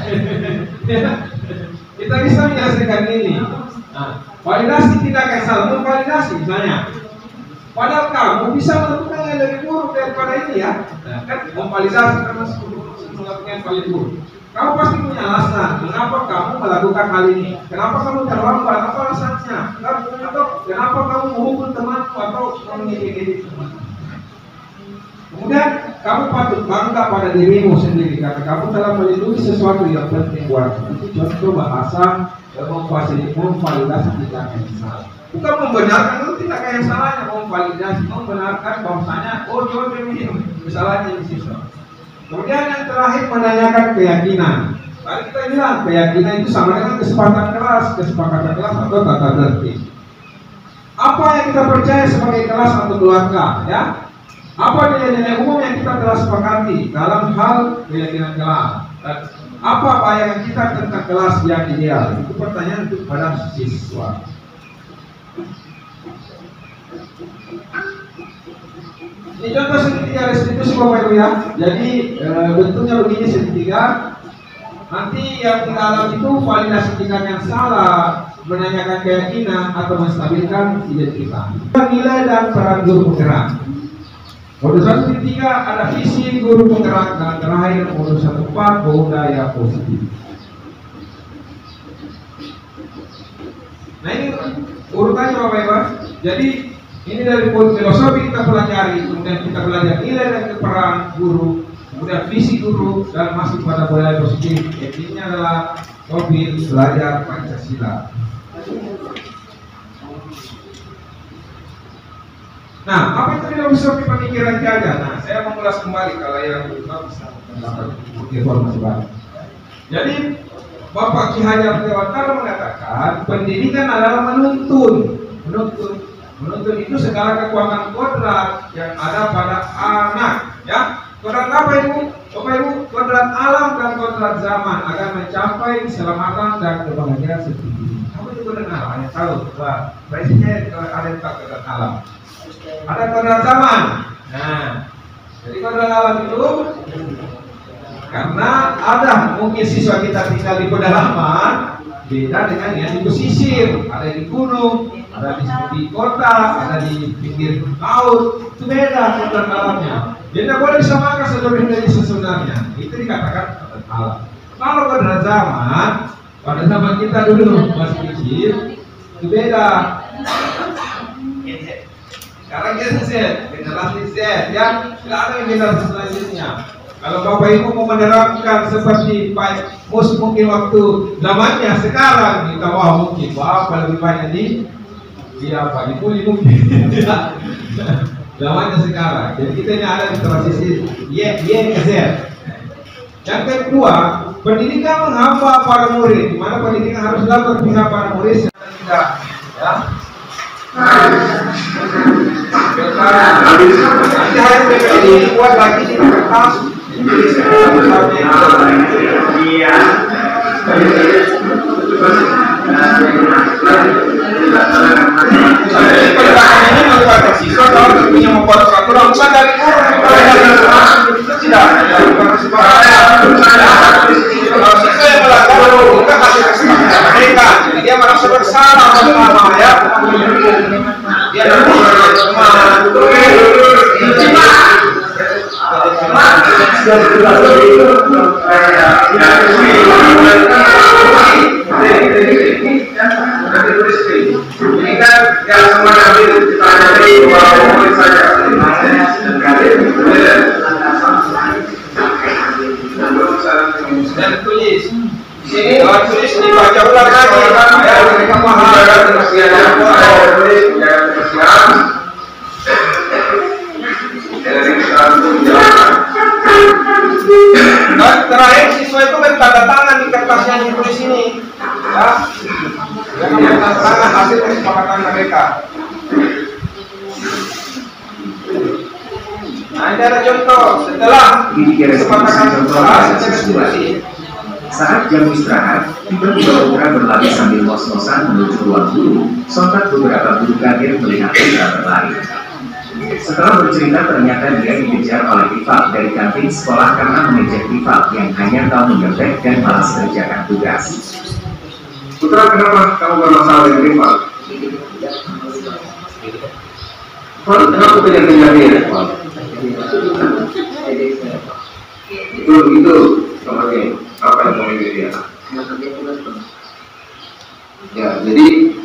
Kita bisa menyelesaikan ini. Nah, validasi tindakan salah, memvalidasi misalnya. Padahal kamu bisa melakukan yang lebih buruk daripada ini ya. Nah, kan memvalidasi termasuk melakukan yang paling buruk. Kamu pasti punya alasan mengapa kamu melakukan hal ini. Kenapa kamu terlambat? Apa alasannya? Atau kenapa kamu menghubung temanmu atau mengikuti teman? Kemudian kamu patut bangga pada dirimu sendiri karena kamu telah melindungi sesuatu yang penting buatmu. Itu contoh bahasa memvalidasi tindakan yang salah. Bukan membenarkan itu tindakan yang salahnya, memvalidasi, membenarkan bahwasanya oh coba ini kesalahannya di situ. Kemudian yang terakhir menanyakan keyakinan. Tadi kita bilang keyakinan itu sama dengan kesepakatan kelas atau tata tertib. Apa yang kita percaya sebagai kelas atau keluarga, ya? Apa nilai-nilai umum yang kita telah sepakati dalam hal keyakinan kelas? Dan apa bayangan kita tentang kelas yang ideal? Itu pertanyaan untuk pada siswa. Ini contoh segitiga restitusi Bapak Ibu ya. Jadi bentuknya begini segitiga. Nanti yang di dalam itu validasi tindakan yang salah, menanyakan keyakinan atau menstabilkan identitas. Nilai dan peran guru penggerak. Modul 1.3 ada visi guru penggerak dan terakhir modul 1.4 budaya positif. Nah ini urutannya Bapak Ibu. Jadi ini dari filosofi kita pelajari, kemudian kita belajar nilai dan peran guru, kemudian visi guru dan masuk pada budaya positif. Intinya adalah topik belajar Pancasila. Nah, apa itu filosofi pemikiran Jajah? Nah, saya mengulas kembali kalau yang belum bisa mendapat informasi baru. Jadi Bapak Ki Hajar Dewantara mengatakan pendidikan adalah menuntun itu segala kekuatan kodrat yang ada pada anak, ya. Kodrat apa itu? Bapak Ibu, kodrat alam dan kodrat zaman agar mencapai keselamatan dan kebahagiaan sendiri. Apa itu kodrat alam? Yang tahu? Wah, presiden ada yang tahu kodrat alam. Ada kodrat zaman. Nah, jadi kodrat alam itu karena ada mungkin siswa kita tinggal di pedalaman beda dengan yang di pesisir, ada di gunung, ada di kota, ada di pinggir laut, itu beda kodrat alamnya. Jadi tidak boleh disamakan sebenarnya sebenarnya. Itu dikatakan kodrat alam. Kalau kodrat zaman, pada zaman kita dulu masih kecil, itu beda. Sekarang generasi Z, ya, tidak ada yang beda selanjutnya. Kalau Bapak Ibu mau menerapkan seperti Pak Mus mungkin waktu zamannya sekarang kita mungkin apa lebih banyak di apa di kuli mungkin zamannya sekarang. Jadi kita ini ada di transisi Y ke Z. Yang kedua, pendidikan menghamba para murid, di mana pendidikan harus dilakukan pihak para murid tidak, ya. Nanti harus dibuat lagi di kertas. Dia merasa bersalah ya. Dia dan tulis sini, tulis dibaca ulang lagi ya, mereka paham dan terakhir siswa itu bertanda tangan di kertas yang ditulis ini ya, dengan tanda tangan hasil kesepakatan mereka. Nah, ini ada contoh setelah kesepakatan secara diskusi Saat jam istirahat, tiba-tiba Putra berlari sambil ngos-ngosan menuju ruang guru. Sontak beberapa guru kaget melihat Putra berlari. Setelah bercerita, ternyata dia dikejar oleh rival dari kantin sekolah karena mengejar rival yang hanya tahu menyontek dan malas mengerjakan tugas. Putra, kenapa kamu bermasalah dengan rival? Kenapa kejar-kejar dia? Itu kemarin apa yang kamu ingin dia? Ya, jadi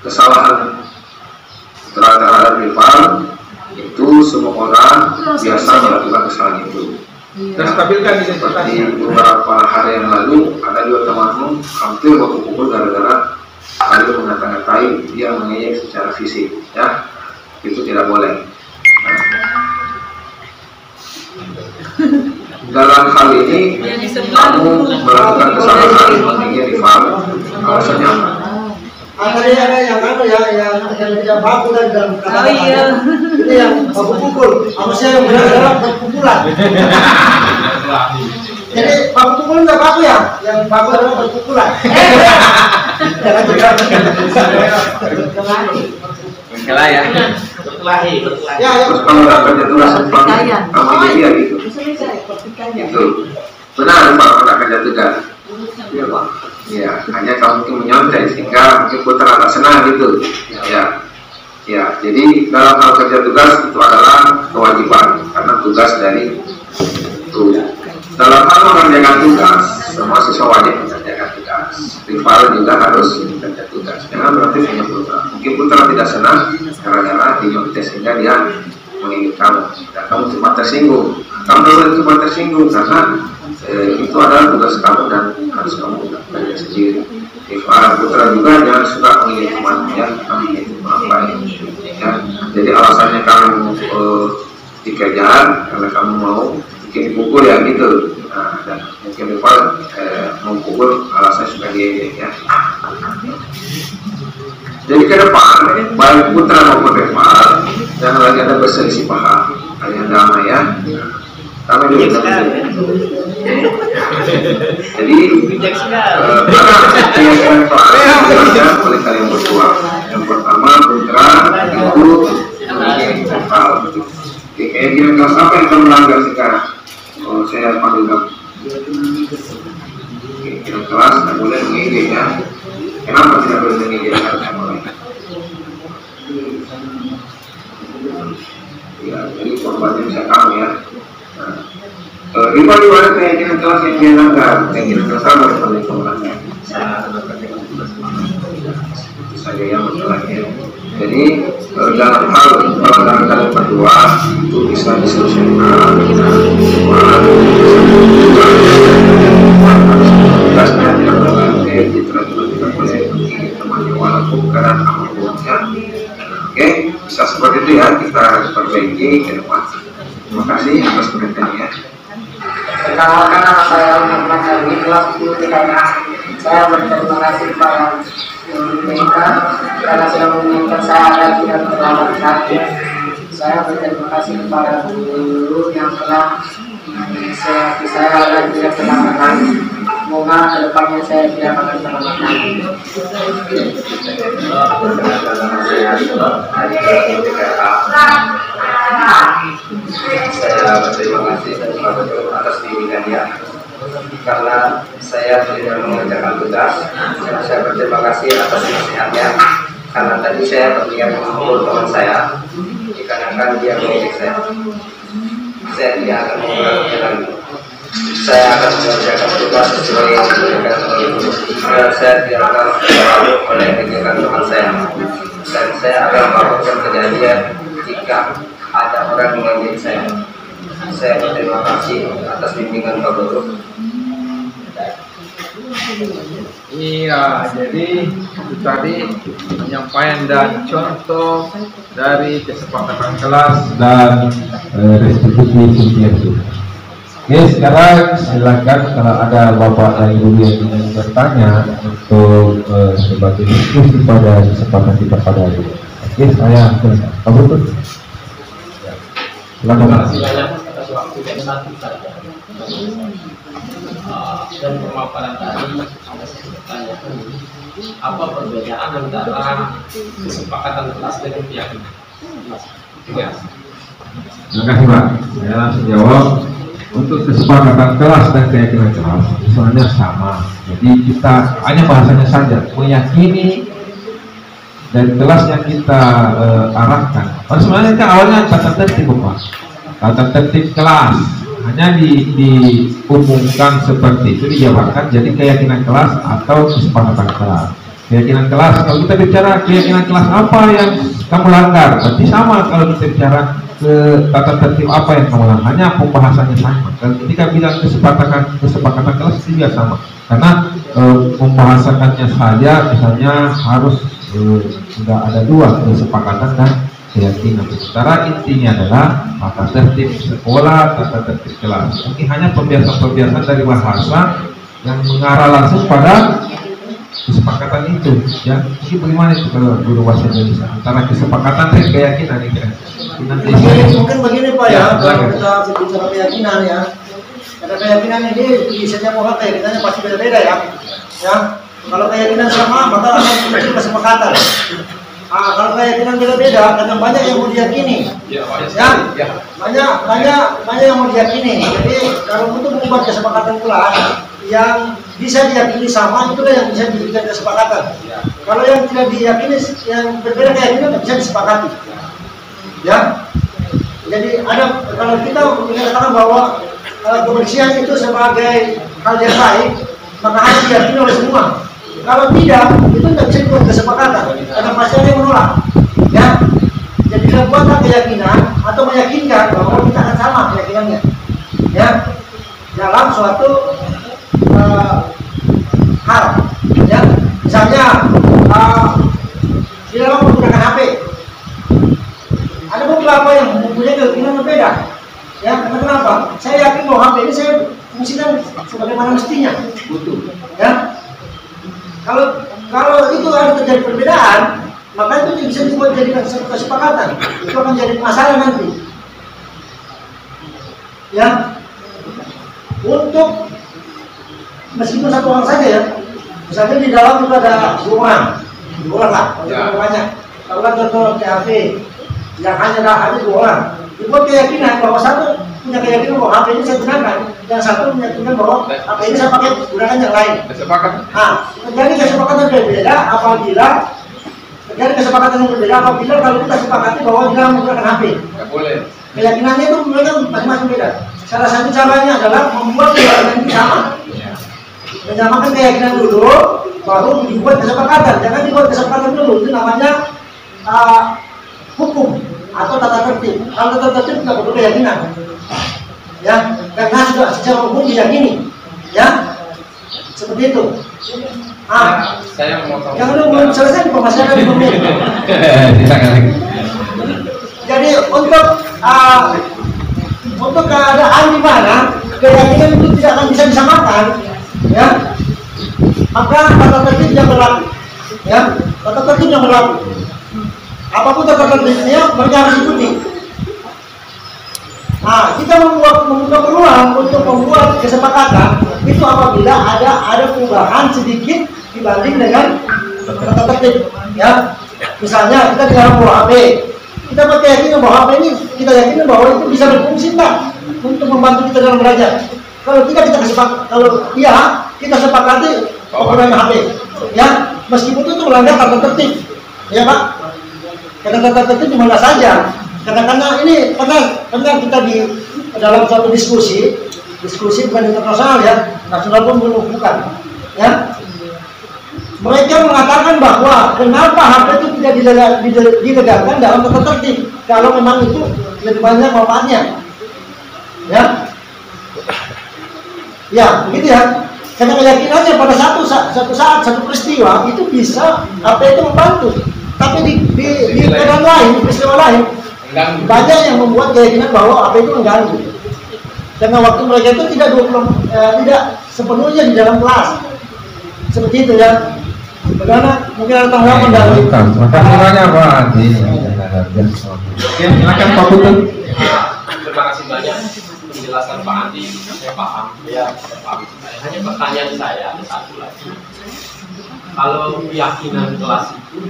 kesalahan terhadap rival itu semua orang biasa melakukan kesalahan itu. Stabilkan Seperti beberapa hari yang lalu ada dua temanmu hampir baku pukul gara-gara lalu mengata-ngatai dia mengejek secara fisik, ya itu tidak boleh. Dalam hal ini kamu melakukan kesalahan mengejek rival, alasannya apa? Ada yang baku dan dalam kata-kata. Oh iya. Ini yang baku pukul. Manusia yang benar dalam berpukulan. Jadi baku pukul nggak baku ya? Yang baku adalah berpukulan. Berkelahi ya. Ya, Terus kalau nggak kerja tugas kamu jadi ya gitu. Itu benar Pak, nggak kerja tugas. Iya Pak. Ya, hanya kamu mungkin menyontek sehingga mungkin Putra tak senang gitu. Ya, jadi dalam hal kerja tugas itu adalah kewajiban karena tugas dari itu. Dalam hal mengerjakan tugas, semua siswa wajib mengerjakan tugas. Rival juga harus mengerjakan tugas. Jangan berarti hanya Putra. Mungkin Putra tidak senang gara-gara dinyontek sehingga dia mengingat kamu. Dan kamu cepat tersinggung. Kamu boleh cepat tersinggung karena itu adalah tugas kamu dan harus kamu kerja sendiri. Rival Putra juga jangan suka mengingat temannya, mengingat orang lain. Ya, jadi alasannya kamu dikejar karena kamu mau mungkin dipukul ya gitu. Nah, dan mungkin rival memukul alasannya sudah dia ya. Jadi ke depan baik Putra maupun rival jangan lagi ada berselisih paham, kalian damai ya. Kami dulu. Jadi mana keyakinan kelas oleh kalian berdua. Yang pertama Putra itu rival. Keyakinan kelas apa yang kamu melanggar sekarang? Oh, saya panggil kamu. Keyakinan kelas tidak boleh mengejek ya. Kenapa tidak boleh mengejek harusnya mulai? Ya, jadi korbannya bisa kamu ya. Rival di mana keyakinan kelas yang dia langgar? Keyakinan kelas apa yang paling kamu langgar? Itu saja yang masalahnya. Jadi dalam hal pelanggaran kalian berdua itu bisa diselesaikan dengan tugasnya tidak berarti Putra juga tidak boleh mengingat temannya walaupun karena amalnya. Oke, bisa seperti itu ya, kita harus perbaiki ke depan. Terima kasih atas perhatiannya. Perkenalkan nama saya Muhammad Nabi, kelas 10 TKA. Saya berterima kasih kepada mereka karena sudah mengingatkan saya agar tidak terlambat lagi. Saya berterima kasih kepada guru yang telah menasihati saya agar tidak terlambat lagi. Semoga kedepannya saya tidak akan terlambat lagi. Saya berterima kasih atas bimbingannya karena saya tidak mengerjakan tugas. Saya berterima kasih atas nasihatnya karena tadi saya berniat memukul teman saya dikarenakan dia mengejek saya. Saya tidak akan mengulanginya lagi. Saya akan mengerjakan tugas sesuai yang diberikan oleh guru dan saya tidak akan terlalu oleh ejekan teman saya. Dan saya akan melakukan kejadian jika ada orang yang mengejek saya. Saya berterima kasih atas bimbingan Pak Guru. Iya, jadi itu tadi penyampaian dan contoh dari kesepakatan kelas dan restitusi itu. Oke, sekarang silakan kalau ada bapak dan ibu yang ingin bertanya untuk sebagai diskusi pada kesempatan kita pada hari ini. Oke, saya Pak Guru. Silakan. waktu dan satu saja. Dan pemaparan tadi ada sedikit tanya, apa perbedaan antara kesepakatan kelas dengan keyakinan? Terima kasih Pak. Saya langsung jawab. Untuk kesepakatan kelas dan keyakinan kelas misalnya sama. Jadi kita hanya bahasanya saja meyakini dari kelas yang kita arahkan. Sebenarnya kan awalnya tata tertib Pak. Tata tertib kelas hanya diumumkan seperti itu, dijabarkan jadi keyakinan kelas atau kesepakatan kelas. Keyakinan kelas, kalau kita bicara keyakinan kelas apa yang kamu langgar, berarti sama kalau kita bicara ke tata tertib apa yang kamu langgar, hanya pembahasannya sama. Dan ketika bilang kesepakatan kelas itu juga sama, karena pembahasannya saja misalnya harus sudah ada dua, kesepakatan dan keyakinan. Sementara intinya adalah tata tertib sekolah, tata tertib kelas. Ini hanya pembiasan-pembiasan dari bahasa yang mengarah langsung pada kesepakatan itu, ya. Ini bagaimana itu kalau guru bahasa Indonesia antara kesepakatan dan keyakinan ini? Mungkin begini Pak ya, kalau kita bicara keyakinan ya, ada keyakinan ini di setiap orang keyakinannya pasti beda-beda ya. Ya, kalau keyakinan sama maka akan terjadi kesepakatan. Kalau keyakinan beda-beda, karena banyak yang mau diyakini, ya, banyak yang mau diyakini. Jadi kalau untuk membuat kesepakatan kelas yang bisa diyakini sama, itulah yang bisa diberikan kesepakatan. Kalau yang tidak diyakini, yang berbeda keyakinan tidak bisa disepakati. Ya, jadi ada, kalau kita mengatakan bahwa kebersihan itu sebagai hal yang baik, maka harus diyakini oleh semua. Kalau tidak, itu tidak bisa dibuat kesepakatan, karena pasti ada yang menolak. Ya, jadi kita buatlah keyakinan atau meyakinkan bahwa kita akan sama keyakinannya. Ya, dalam suatu hal, ya, misalnya di dalam menggunakan HP, ada beberapa yang mempunyai keyakinan berbeda. Ya, kenapa? Saya yakin bahwa HP ini saya fungsikan sebagaimana mestinya. Ya, kalau itu ada terjadi perbedaan, maka itu bisa dibuat jadi kesepakatan. Itu akan jadi masalah nanti. Ya, untuk meskipun satu orang saja ya, misalnya di dalam itu ada dua orang lah, banyak. Kalau contoh HP yang hanya ada dua orang, dibuat keyakinan bahwa satu punya keyakinan bahwa HP ini saya gunakan, yang satu meyakinkan bahwa HP ini saya pakai gunakan yang lain. Terjadi kesepakatan berbeda apabila kalau kita sepakati bahwa dia menggunakan HP. Boleh. Keyakinannya itu mereka masing-masing beda. Salah satu caranya adalah membuat keyakinan itu sama. Menyamakan keyakinan dulu, baru dibuat kesepakatan. Jangan dibuat kesepakatan dulu, itu namanya hukum atau tata tertib. Kalau tata tertib tidak perlu keyakinan, ya, karena sudah secara umum diyakini, ya, seperti itu. Saya mau tahu. Yang belum selesai masih ada 5 menit. Jadi untuk keadaan di mana keyakinan itu tidak akan bisa disamakan, ya, maka tata tertib yang berlaku, ya, tata tertib yang berlaku. Apapun tata tertibnya mereka harus ikuti. Kita membuka peluang untuk membuat kesepakatan itu apabila ada perubahan sedikit dibanding dengan tata tertib, ya. Misalnya kita di dalam HP, kita yakin bahwa HP ini kita yakin bahwa itu bisa berfungsi tak untuk membantu kita dalam belajar. Kalau tidak kita sepakati penggunaan HP, ya, meskipun itu melanggar tata tertib, ya Pak. Karena tata tertib di mana saja. Karena kita di dalam suatu diskusi bukan internasional ya, nasional pun bukan, ya. Mereka mengatakan bahwa kenapa HP itu tidak dilegalkan dalam tata tertib kalau memang itu lebih banyak manfaatnya, ya. Ya, begitu ya. Karena keyakinannya pada satu saat satu peristiwa itu bisa HP itu membantu, tapi di keadaan lain, peristiwa lain, banyak yang membuat keyakinan bahwa HP itu mengganggu. Karena waktu mereka itu tidak sepenuhnya di dalam kelas, seperti itu ya. Bagaimana? Mungkin ada tanggapan dari. Terima kasih banyak Pak. Silakan Pak Putut. Terima kasih banyak. dijelaskan Pak Andi, saya paham. Ya, saya paham. Hanya pertanyaan saya ada satu lagi. Kalau keyakinan kelas itu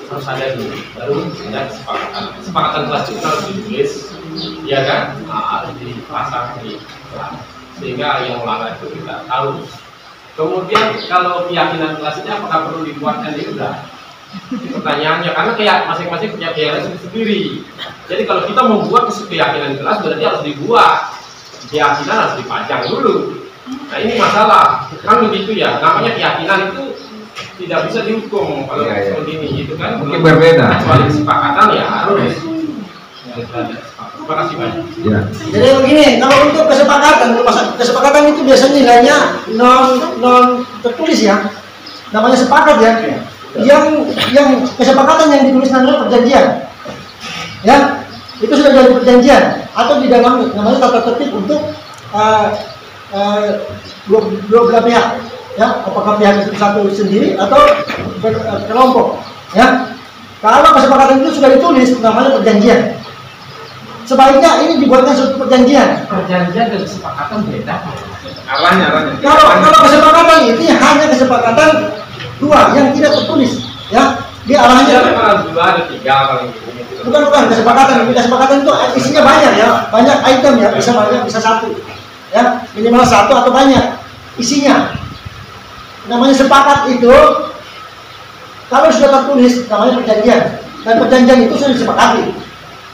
harus ada dulu, baru ada kesepakatan. Kesepakatan kelas itu harus ditulis, ya kan? Nah, harus dipasang di kelas, sehingga yang melanggar itu kita tahu. Kemudian kalau keyakinan kelas ini apakah perlu dibuatkan di udah? Pertanyaannya, karena kayak masing-masing punya keyakinan sendiri. Jadi kalau kita membuat keyakinan kelas berarti harus dibuat. Keyakinan harus dipajang dulu. Nah ini masalah, kan begitu ya. Namanya keyakinan itu tidak bisa dihukum kalau seperti ini, itu kan mungkin berbeda. Kecuali kesepakatan ya harus. Terima kasih banyak. Ya. Jadi begini, kalau untuk kesepakatan itu biasanya nilainya non tertulis ya, namanya sepakat ya. Yang kesepakatan yang ditulis namanya perjanjian, ya itu sudah jadi perjanjian atau di dalam namanya tata tertib untuk dua belah pihak, ya apakah pihak satu sendiri atau kelompok, ya. Kalau kesepakatan itu sudah ditulis namanya perjanjian. Sebaiknya ini dibuatkan suatu perjanjian. Perjanjian dan kesepakatan beda. Arahnya. Kalau kesepakatan ini hanya kesepakatan dua yang tidak tertulis, ya. Dia arahnya harus dua ada tiga paling ini. Bukan kesepakatan itu isinya banyak ya, banyak item ya, bisa banyak bisa satu, ya minimal satu atau banyak isinya. Namanya sepakat itu kalau sudah tertulis namanya perjanjian, dan perjanjian itu sudah disepakati,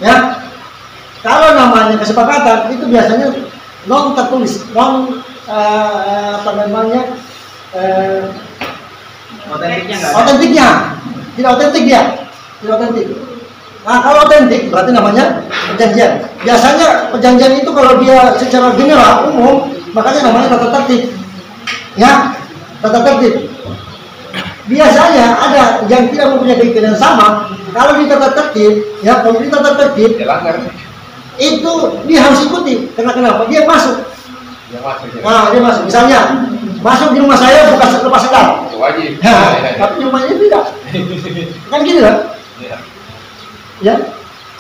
ya. Kalau namanya kesepakatan itu biasanya non tertulis, otentiknya tidak otentik dia, tidak otentik. Nah kalau otentik berarti namanya perjanjian. Biasanya perjanjian itu kalau dia secara general umum makanya namanya tata tertib, ya tata tertib. Biasanya ada yang tidak mempunyai keyakinan sama. Kalau di tata tertib, ya kalau di tata tertib itu dia harus ikuti. Kenapa? Dia masuk. Nah, dia masuk. Misalnya masuk di rumah saya bukan lepas sendal. Wajib. Nah, tapi di rumahnya tidak. Kan gitu kan? Ya,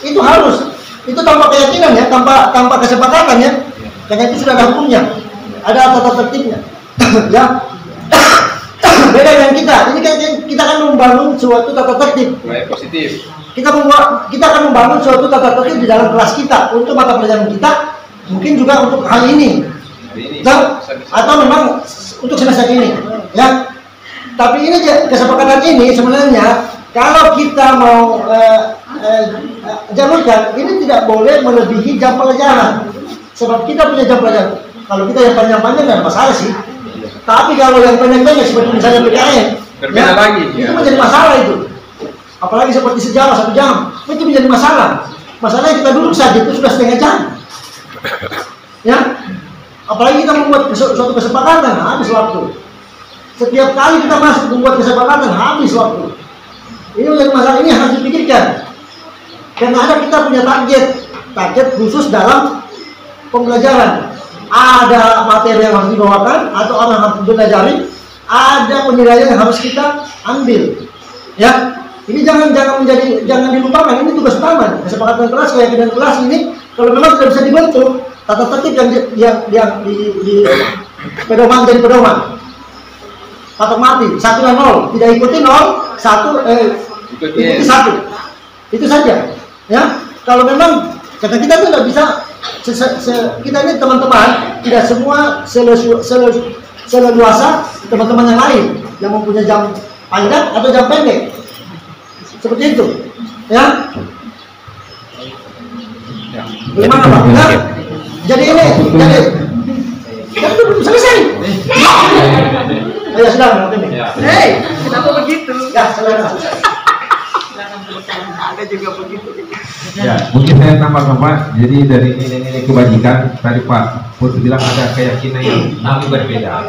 itu harus. Itu tanpa keyakinan ya, tanpa kesepakatan ya. Karena itu sudah ada hukumnya, ada tata tertibnya. Ya. Beda dengan kita. Ini kan kita akan membangun suatu tata tertib. Positif. Kita akan membangun suatu tata tertib di dalam kelas kita untuk mata pelajaran kita, mungkin juga untuk hal ini. Atau memang untuk semester ini, ya. Tapi ini kesepakatan ini sebenarnya kalau kita mau jalurkan ini tidak boleh melebihi jam pelajaran. Sebab kita punya jam pelajaran. Kalau kita yang panjang-panjang nggak masalah sih. Tapi kalau yang pendek-pendek seperti misalnya PKN, berbeda lagi. Itu menjadi masalah itu. Apalagi seperti sejarah 1 jam, itu menjadi masalah. Masalahnya kita duduk saja itu sudah setengah jam. Ya. Apalagi kita membuat suatu kesepakatan, habis waktu. Setiap kali kita masuk membuat kesepakatan, habis waktu. Ini menjadi masalah, ini harus dipikirkan. Karena kita punya target khusus dalam pembelajaran. Ada materi yang harus dibawakan atau orang yang harus dipelajari, ada penilaian yang harus kita ambil. Ya, ini jangan dilupakan. Ini tugas utama. Kesepakatan kelas, keyakinan kelas ini kalau memang tidak bisa dibentuk, tata tertib yang di pedoman jadi pedoman. Patok mati 1 dan 0, tidak ikuti 0, 1 ikuti 1. Itu saja. Ya, kalau memang kata kita itu tidak bisa kita ini teman-teman tidak semua seleluasa teman-teman yang lain yang mempunyai jam panjang atau jam pendek. Seperti itu. Ya. Bagaimana Pak? Nah, jadi ini kita belum selesai. Ayo silakan ini. Hei, kenapa begitu? Ya, silakan. Ada juga begitu. Ya, mungkin saya tambah-tambah. Jadi dari nilai-nilai kebajikan tadi Pak Putu bilang ada keyakinan yang tapi berbeda.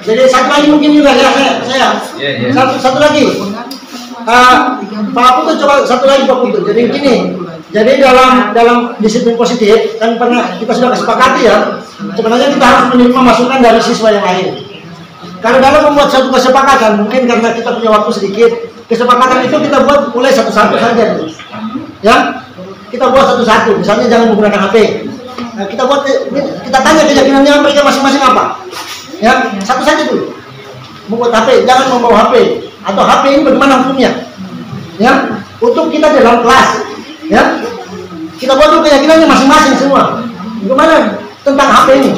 Jadi satu lagi mungkin juga ya saya. Satu lagi. Pak Putu coba satu lagi Pak Putu. Jadi gini. Jadi dalam disiplin positif kan pernah kita sudah kesepakati ya. Sebenarnya kita harus menerima masukan dari siswa yang lain. Karena dalam membuat satu kesepakatan, mungkin karena kita punya waktu sedikit, kesepakatan itu kita buat mulai satu-satu saja. Ya, kita buat satu-satu. Misalnya jangan menggunakan HP. Nah, kita tanya keyakinannya mereka masing-masing apa. Ya, satu saja dulu. Membuat HP, jangan membawa HP. Atau HP ini bagaimana hukumnya? Ya, untuk kita dalam kelas. Ya, kita buat dulu keyakinannya masing-masing semua. Bagaimana tentang HP ini?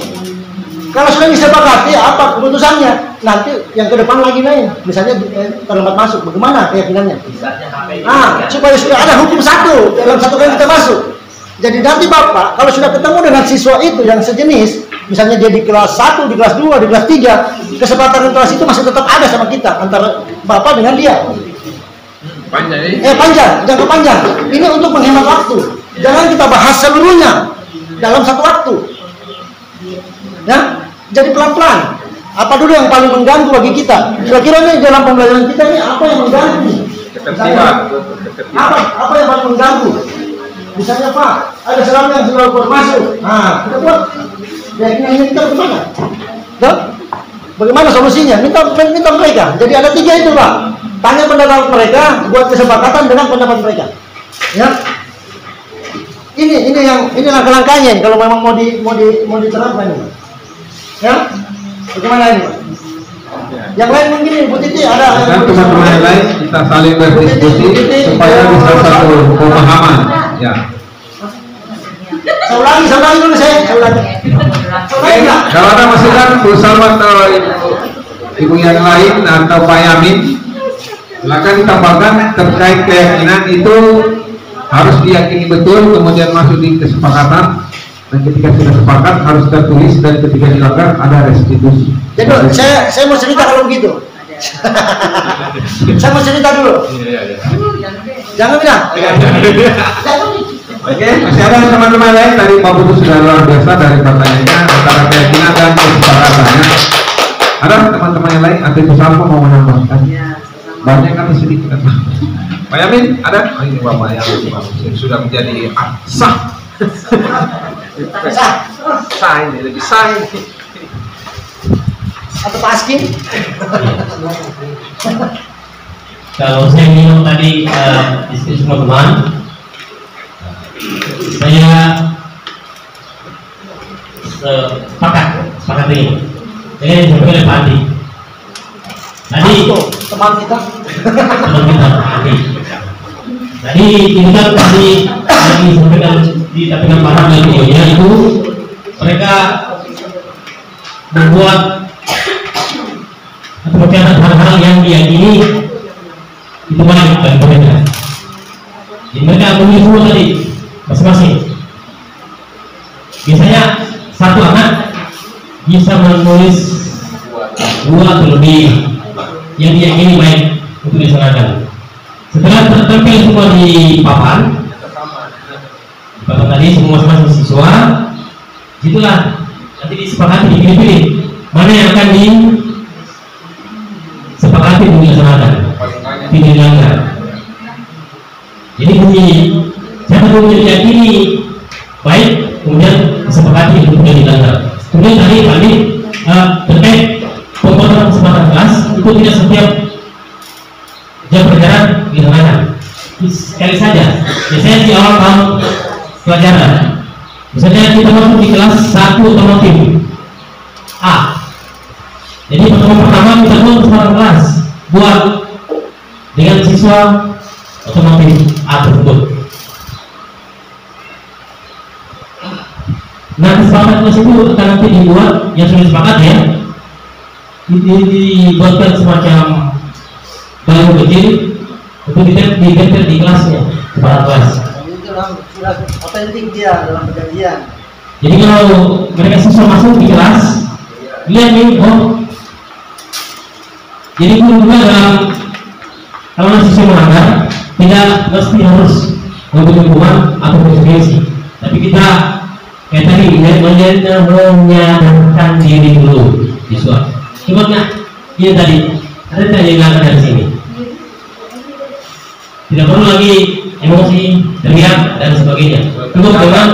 Kalau sudah disepakati apa keputusannya, nanti yang ke depan lagi lain. Misalnya terlambat masuk, bagaimana keyakinannya? Supaya sudah ada hukum satu dalam satu kali kita masuk. Jadi nanti Bapak kalau sudah ketemu dengan siswa itu yang sejenis, misalnya dia di kelas 1, di kelas 2, di kelas 3, kesempatan kelas itu masih tetap ada sama kita antara Bapak dengan dia. Panjang ini? Panjang, jangka panjang. Ini untuk menghemat waktu. Jangan kita bahas seluruhnya dalam satu waktu. Ya, jadi pelan-pelan. Apa dulu yang paling mengganggu bagi kita? Kira-kira nih dalam pembelajaran kita ini apa yang mengganggu? Ketertiban. Apa yang paling mengganggu? Misalnya Pak, ada seorang yang sudah baru masuk. Nah, kita buat keyakinan kita bagaimana? Bagaimana solusinya? Minta mereka. Jadi ada 3 itu Pak. Tanya pendapat mereka, buat kesepakatan dengan pendapat mereka. Ya. Ini langkah-langkahnya kalau memang mau diterapkan ini. Ya. Bagaimana ini, Pak? Yang lain mungkin Bu Titi ada. Dan teman-teman yang lain kita saling berdiskusi supaya bisa satu pemahaman. Ya. Saya ulangi dulu saya ulangi. Kalau ada masukan bersama atau ibu yang lain atau Pak Yamin, silakan ditambahkan terkait keyakinan itu harus diyakini betul, kemudian masuk di kesepakatan, dan ketika sudah sepakat harus tertulis, dan ketika dilanggar ada restitusi. Jadi saya mau cerita kalau begitu. Saya mau cerita dulu. Jangan bilang. Oke, masih ada teman-teman lain dari Pak Putu sudah luar biasa dari pertanyaannya antara keyakinan dan kesepakatannya. Ada teman-teman yang lain atau itu sama mau menambahkan? Banyak atau sedikit? Pak Yamin ada? Oh ini Bapak Yamin sudah menjadi sah. Sah ini lebih sah ini. Atau Pak Askin? Kalau saya minum tadi diskusi teman-teman, saya sepakat ini. Saya disampaikan oleh Pak Andi. Tadi teman kita, Pak Andi. Tadi ini kan tadi yang disampaikan para beliaunya itu mereka membuat atau berkaitan hal-hal yang diyakini itu baik bagi mereka. Jadi mereka menulis semua tadi masing-masing. Biasanya satu anak bisa menulis 2 atau lebih yang diyakini baik untuk diserahkan. Setelah tertempel semua di papan tadi semua masing-masing siswa, itulah nanti disepakati, dipilih-pilih mana yang akan disepakati untuk dilaksanakan, tidak dilanggar. Jadi siapa yang diyakini baik kemudian disepakati untuk tidak dilanggar. Kemudian tadi terkait pembuatan kesempatan kelas itu tidak setiap jam pelajaran dilaksanakan. Sekali saja. Biasanya di awal tahun pelajaran. Misalnya kita masuk di kelas 1 otomotif A. Jadi pertemuan pertama kita buat kesempatan kelas buat dengan siswa otomotif A tersebut. Nah, kesepakatan kelas itu akan nanti dibuat yang sudah sepakat ya. Dibuatkan semacam bangku kecil untuk ditempel di kelasnya kepala kelas. Sudah otentik dia dalam perjanjian. Jadi kalau mereka siswa masuk di kelas, lihat nih, jadi juga dalam kalau siswa melanggar tidak mesti harus memberi hukuman atau konsekuensi, tapi kita kayak tadi menyadarkan diri dulu siswa. Coba nggak? Iya tadi ada yang melanggar dari sini. Tidak perlu lagi emosi, teriak dan sebagainya. Cukup dengan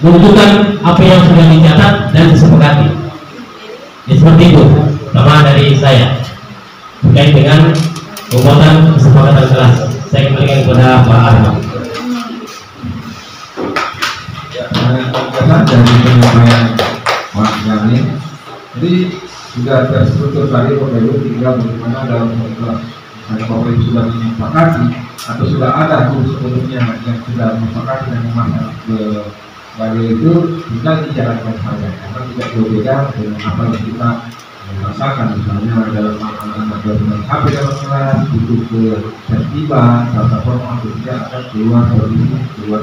menunjukkan apa yang sudah dicatat dan disepakati. Ya, seperti itu. Pertama dari saya terkait dengan pembuatan kesepakatan kelas. Saya kembalikan kepada sudah terstruktur tadi Bapak Ibu, tinggal bagaimana dalam kelas ada Bapak Ibu sudah menyepakati atau sudah ada guru sebelumnya yang sudah menyepakati dan memasang ke bagi itu tinggal dijalankan saja, karena tidak berbeda dengan apa yang kita rasakan. Misalnya dalam anak-anak dengan HP dalam kelas, butuh ketertiban, tata formal, kemudian akan keluar dari keluar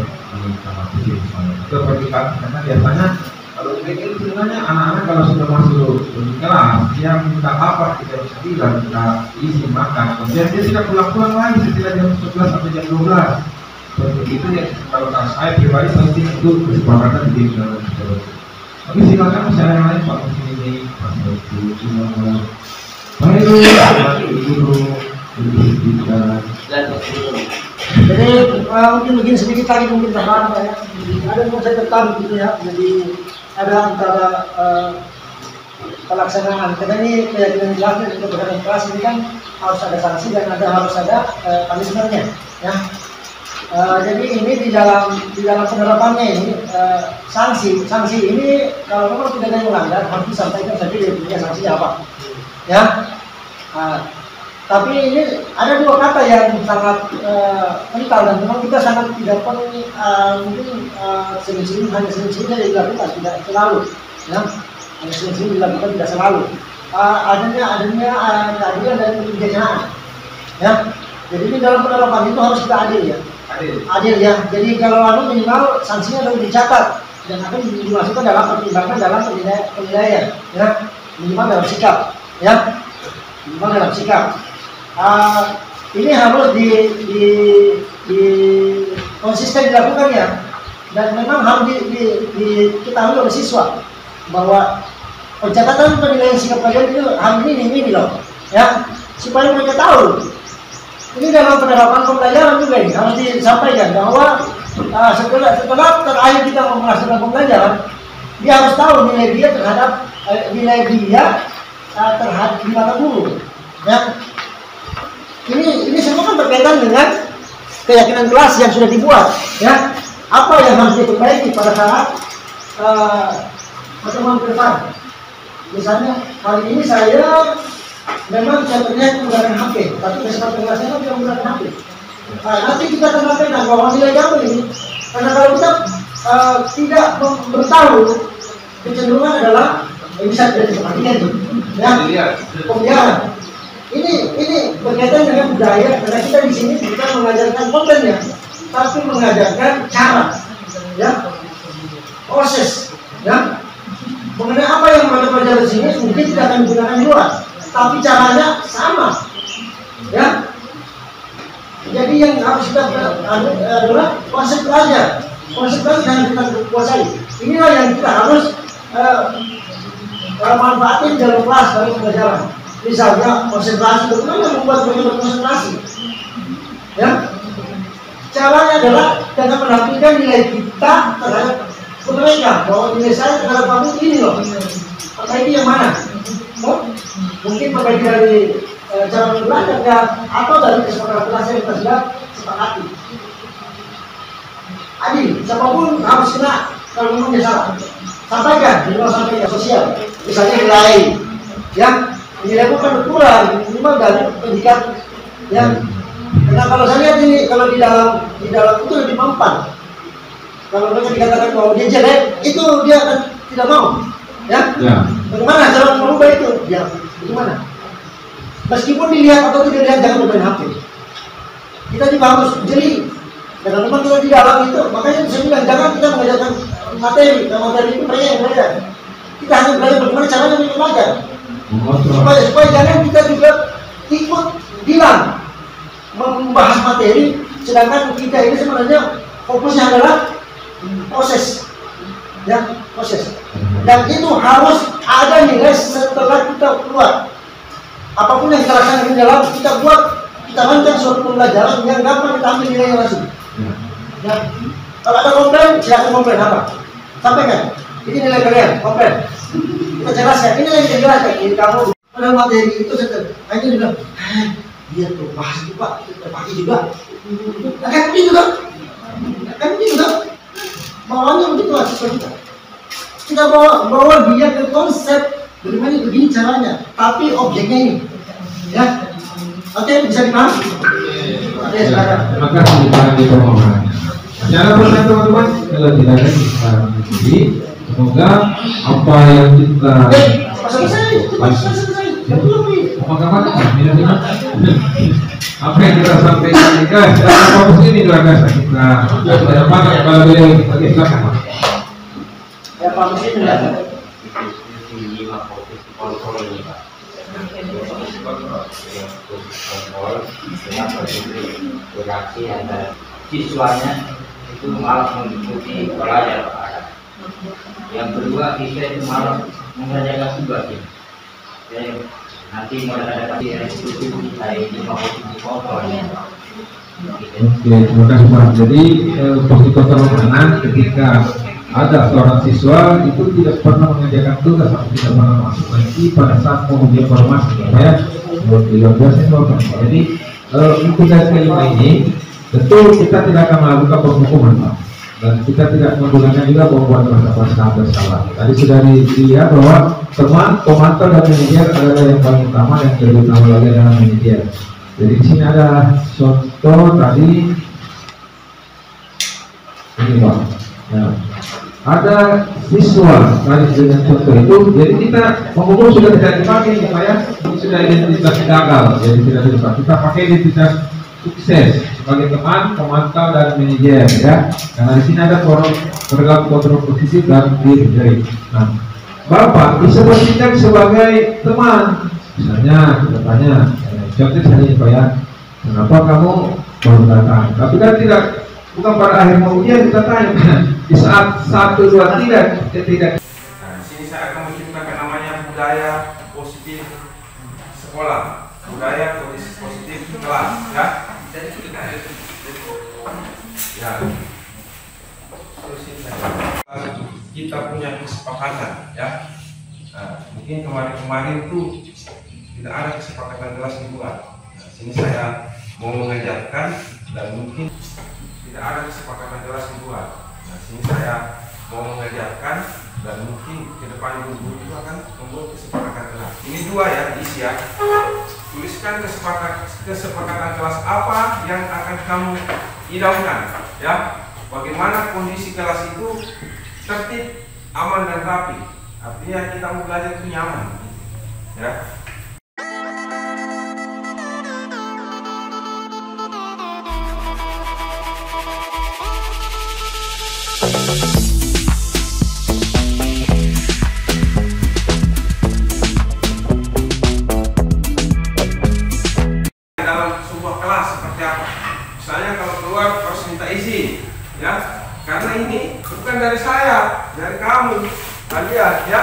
sama kecil misalnya. Itu bagi kami, karena biasanya kalau ini sebenarnya anak-anak kalau sudah masuk di kelas, dia minta apa kita bisa bilang, kita isi makan, kemudian dia tidak pulang-pulang lagi setelah jam 11 atau jam 12. Seperti itu ya, kalau saya pribadi penting untuk kesepakatan di dalam sekolah. Tapi silakan masyarakat yang lain Pak ini, Pak Ibu, semua baik guru kita. Jadi mungkin begini sedikit lagi mungkin tambahan ya. Ada yang mau saya tekan gitu ya. Jadi ada antara pelaksanaan. Karena ini keyakinan jelasnya untuk berada kelas ini kan harus ada sanksi dan harus ada punishment-nya. Ya. Jadi ini di dalam penerapannya ini sanksi ini kalau memang tidak ada yang melanggar harus disampaikan saja dia punya sanksinya apa. Ya. Tapi ini ada dua kata yang sangat kental dan memang kita sangat tidak perlu mungkin sering-sering hanya sering-sering saja dilakukan, tidak selalu, ya, hanya sering-sering dilakukan tidak selalu. Adanya keadilan dan kebijaksanaan, ya. Jadi di dalam penerapan itu harus kita adil ya, adil ya. Jadi kalau minimal sanksinya harus dicatat dan akan dimasukkan dalam pertimbangan dalam penilaian, ya, minimal dalam sikap, ya, minimal dalam sikap. Ini harus di konsisten dilakukan ya, dan memang harus diketahui oleh siswa bahwa pencatatan penilaian sikap kalian itu hari ini loh, ya, supaya mereka tahu. Ini dalam penerapan pembelajaran juga ini harus disampaikan bahwa setelah terakhir kita melaksanakan pembelajaran, dia harus tahu nilai dia terhadap terhadap di mata guru, ya. Ini semua kan berkaitan dengan keyakinan kelas yang sudah dibuat, ya. Apa yang harus diperbaiki pada saat pertemuan ke depan. Misalnya hari ini saya memang contohnya menggunakan HP, tapi kesempatan kelasnya tidak menggunakan HP. Nanti kita akan sampaikan bahwa nilai kamu ini, karena kalau kita tidak bertahu, kecenderungan adalah bisa jadi seperti itu, ya, pembiaran. Ini berkaitan dengan budaya, karena kita di sini bukan mengajarkan kontennya, tapi mengajarkan cara, ya, proses, ya. Mengenai apa yang mereka pelajari di sini mungkin tidak akan digunakan di luar, tapi caranya sama, ya. Jadi yang harus kita adalah konsep belajar yang kita kuasai. Inilah yang kita harus manfaatin dalam kelas, dalam pembelajaran. Misalnya konsentrasi, bagaimana membuat mereka berkonsentrasi, ya. Caranya adalah dengan menampilkan nilai kita terhadap mereka, bahwa nilai saya terhadap kamu ini loh. Perbaiki yang mana? Mungkin perbaiki dari cara belajar atau dari kesepakatan kelas yang kita sudah sepakati. Adil, siapapun harus kena kalau memang dia salah. Sampaikan, minimal sampaikan sosial. Misalnya nilai, ya. Nilai bukan berkurang, minimal dari pendidikan, ya. Karena kalau saya lihat ini, kalau di dalam itu lebih mempan. Kalau mereka dikatakan bahwa dia jelek, itu dia akan tidak mau, ya. Bagaimana cara merubah itu? Ya, bagaimana? Meskipun dilihat atau tidak dilihat, jangan bermain HP. Kita juga harus jeli. Dan memang kita di dalam itu, makanya saya bilang jangan kita mengajarkan materi itu mereka yang belajar. Kita hanya belajar bagaimana caranya belajar. Supaya jangan kita juga ikut bilang membahas materi, sedangkan kita ini sebenarnya fokusnya adalah proses, ya, proses. Dan itu harus ada nilai setelah kita keluar. Apapun yang kita lakukan di dalam, kita rancang suatu pembelajaran yang gampang kita ambil nilainya langsung. Ya. Kalau ada komplain, silakan komplain apa? Sampaikan. Ini nilai kalian, komplain. Kita jelaskan, ini yang dijelaskan. Ini kamu pada materi itu hanya bilang, dia tuh bahas itu Pak, terpakai juga. Kan begitu juga. Bawanya begitu siswa kita. Kita bawa dia ke konsep Bagaimana begini caranya, tapi objeknya ini, ya. Oke, bisa dipahami? Oke, silakan. Terima kasih Pak di permohonan. Jangan pernah teman-teman kalau tidak ada kita. Jadi semoga apa yang kita apa yang kita sampaikan ini guys, fokus ini luar biasa kita. Apa kalau beliau kita silakan Pak. Ya Pak Mesin ya. Kontrol ini Pak. Kontrol berarti ada siswanya itu malah mengikuti pelajar Pak. Yang kedua kita itu malah mengerjakan tugas ya. Nanti mulai ada restitusi kita ini mau kontrol ya. Oke, terima kasih Pak. Jadi posisi kontrol mana ketika ada seorang siswa itu tidak pernah mengerjakan tugas atau tidak pernah masuk lagi pada saat pengujian formasi ya. Luar biasa itu Pak. Jadi untuk dari kelima ini tentu kita tidak akan melakukan penghukuman Pak, dan kita tidak menggunakan juga membuat pasal bersalah. Tadi sudah dilihat bahwa teman, pemantau dan manajer adalah yang paling utama, yang lebih utama lagi adalah manajer. Jadi di sini ada contoh tadi ini Pak. Ya. Ada siswa tadi dengan contoh itu, jadi kita penghukum sudah tidak dipakai ya Pak ya, ini sudah identitas gagal, jadi tidak dipakai. Kita pakai identitas sukses sebagai teman, pemantau dan manajer ya. Karena di sini ada program kontrol posisi dan diri. Nah, Bapak bisa bertindak sebagai teman. Misalnya kita tanya, contoh saja Pak ya, kenapa kamu baru datang? Tapi kan tidak, bukan pada akhir ujian kita tanya. Di saat 1, 2, 3 tidak. Nah, di sini saya akan menciptakan namanya budaya positif sekolah, budaya positif kelas, ya. Ya. Terus kita punya kesepakatan, ya. Nah, mungkin kemarin itu tidak ada kesepakatan kelas dibuat. Nah, sini saya mau mengajarkan dan mungkin tidak ada kesepakatan kelas dibuat. Nah, sini saya mau mengajarkan dan mungkin ke depan guru itu akan membuat kesepakatan kelas. Ini dua ya, diisi ya. Tuliskan kesepakatan kelas apa yang akan kamu idamkan, ya. Bagaimana kondisi kelas itu tertib, aman dan rapi. Artinya kita mau belajar itu nyaman, ya. Dalam sebuah kelas seperti apa? Misalnya kalau keluar harus minta izin, ya. Karena ini bukan dari saya, dari kamu, kalian, ya.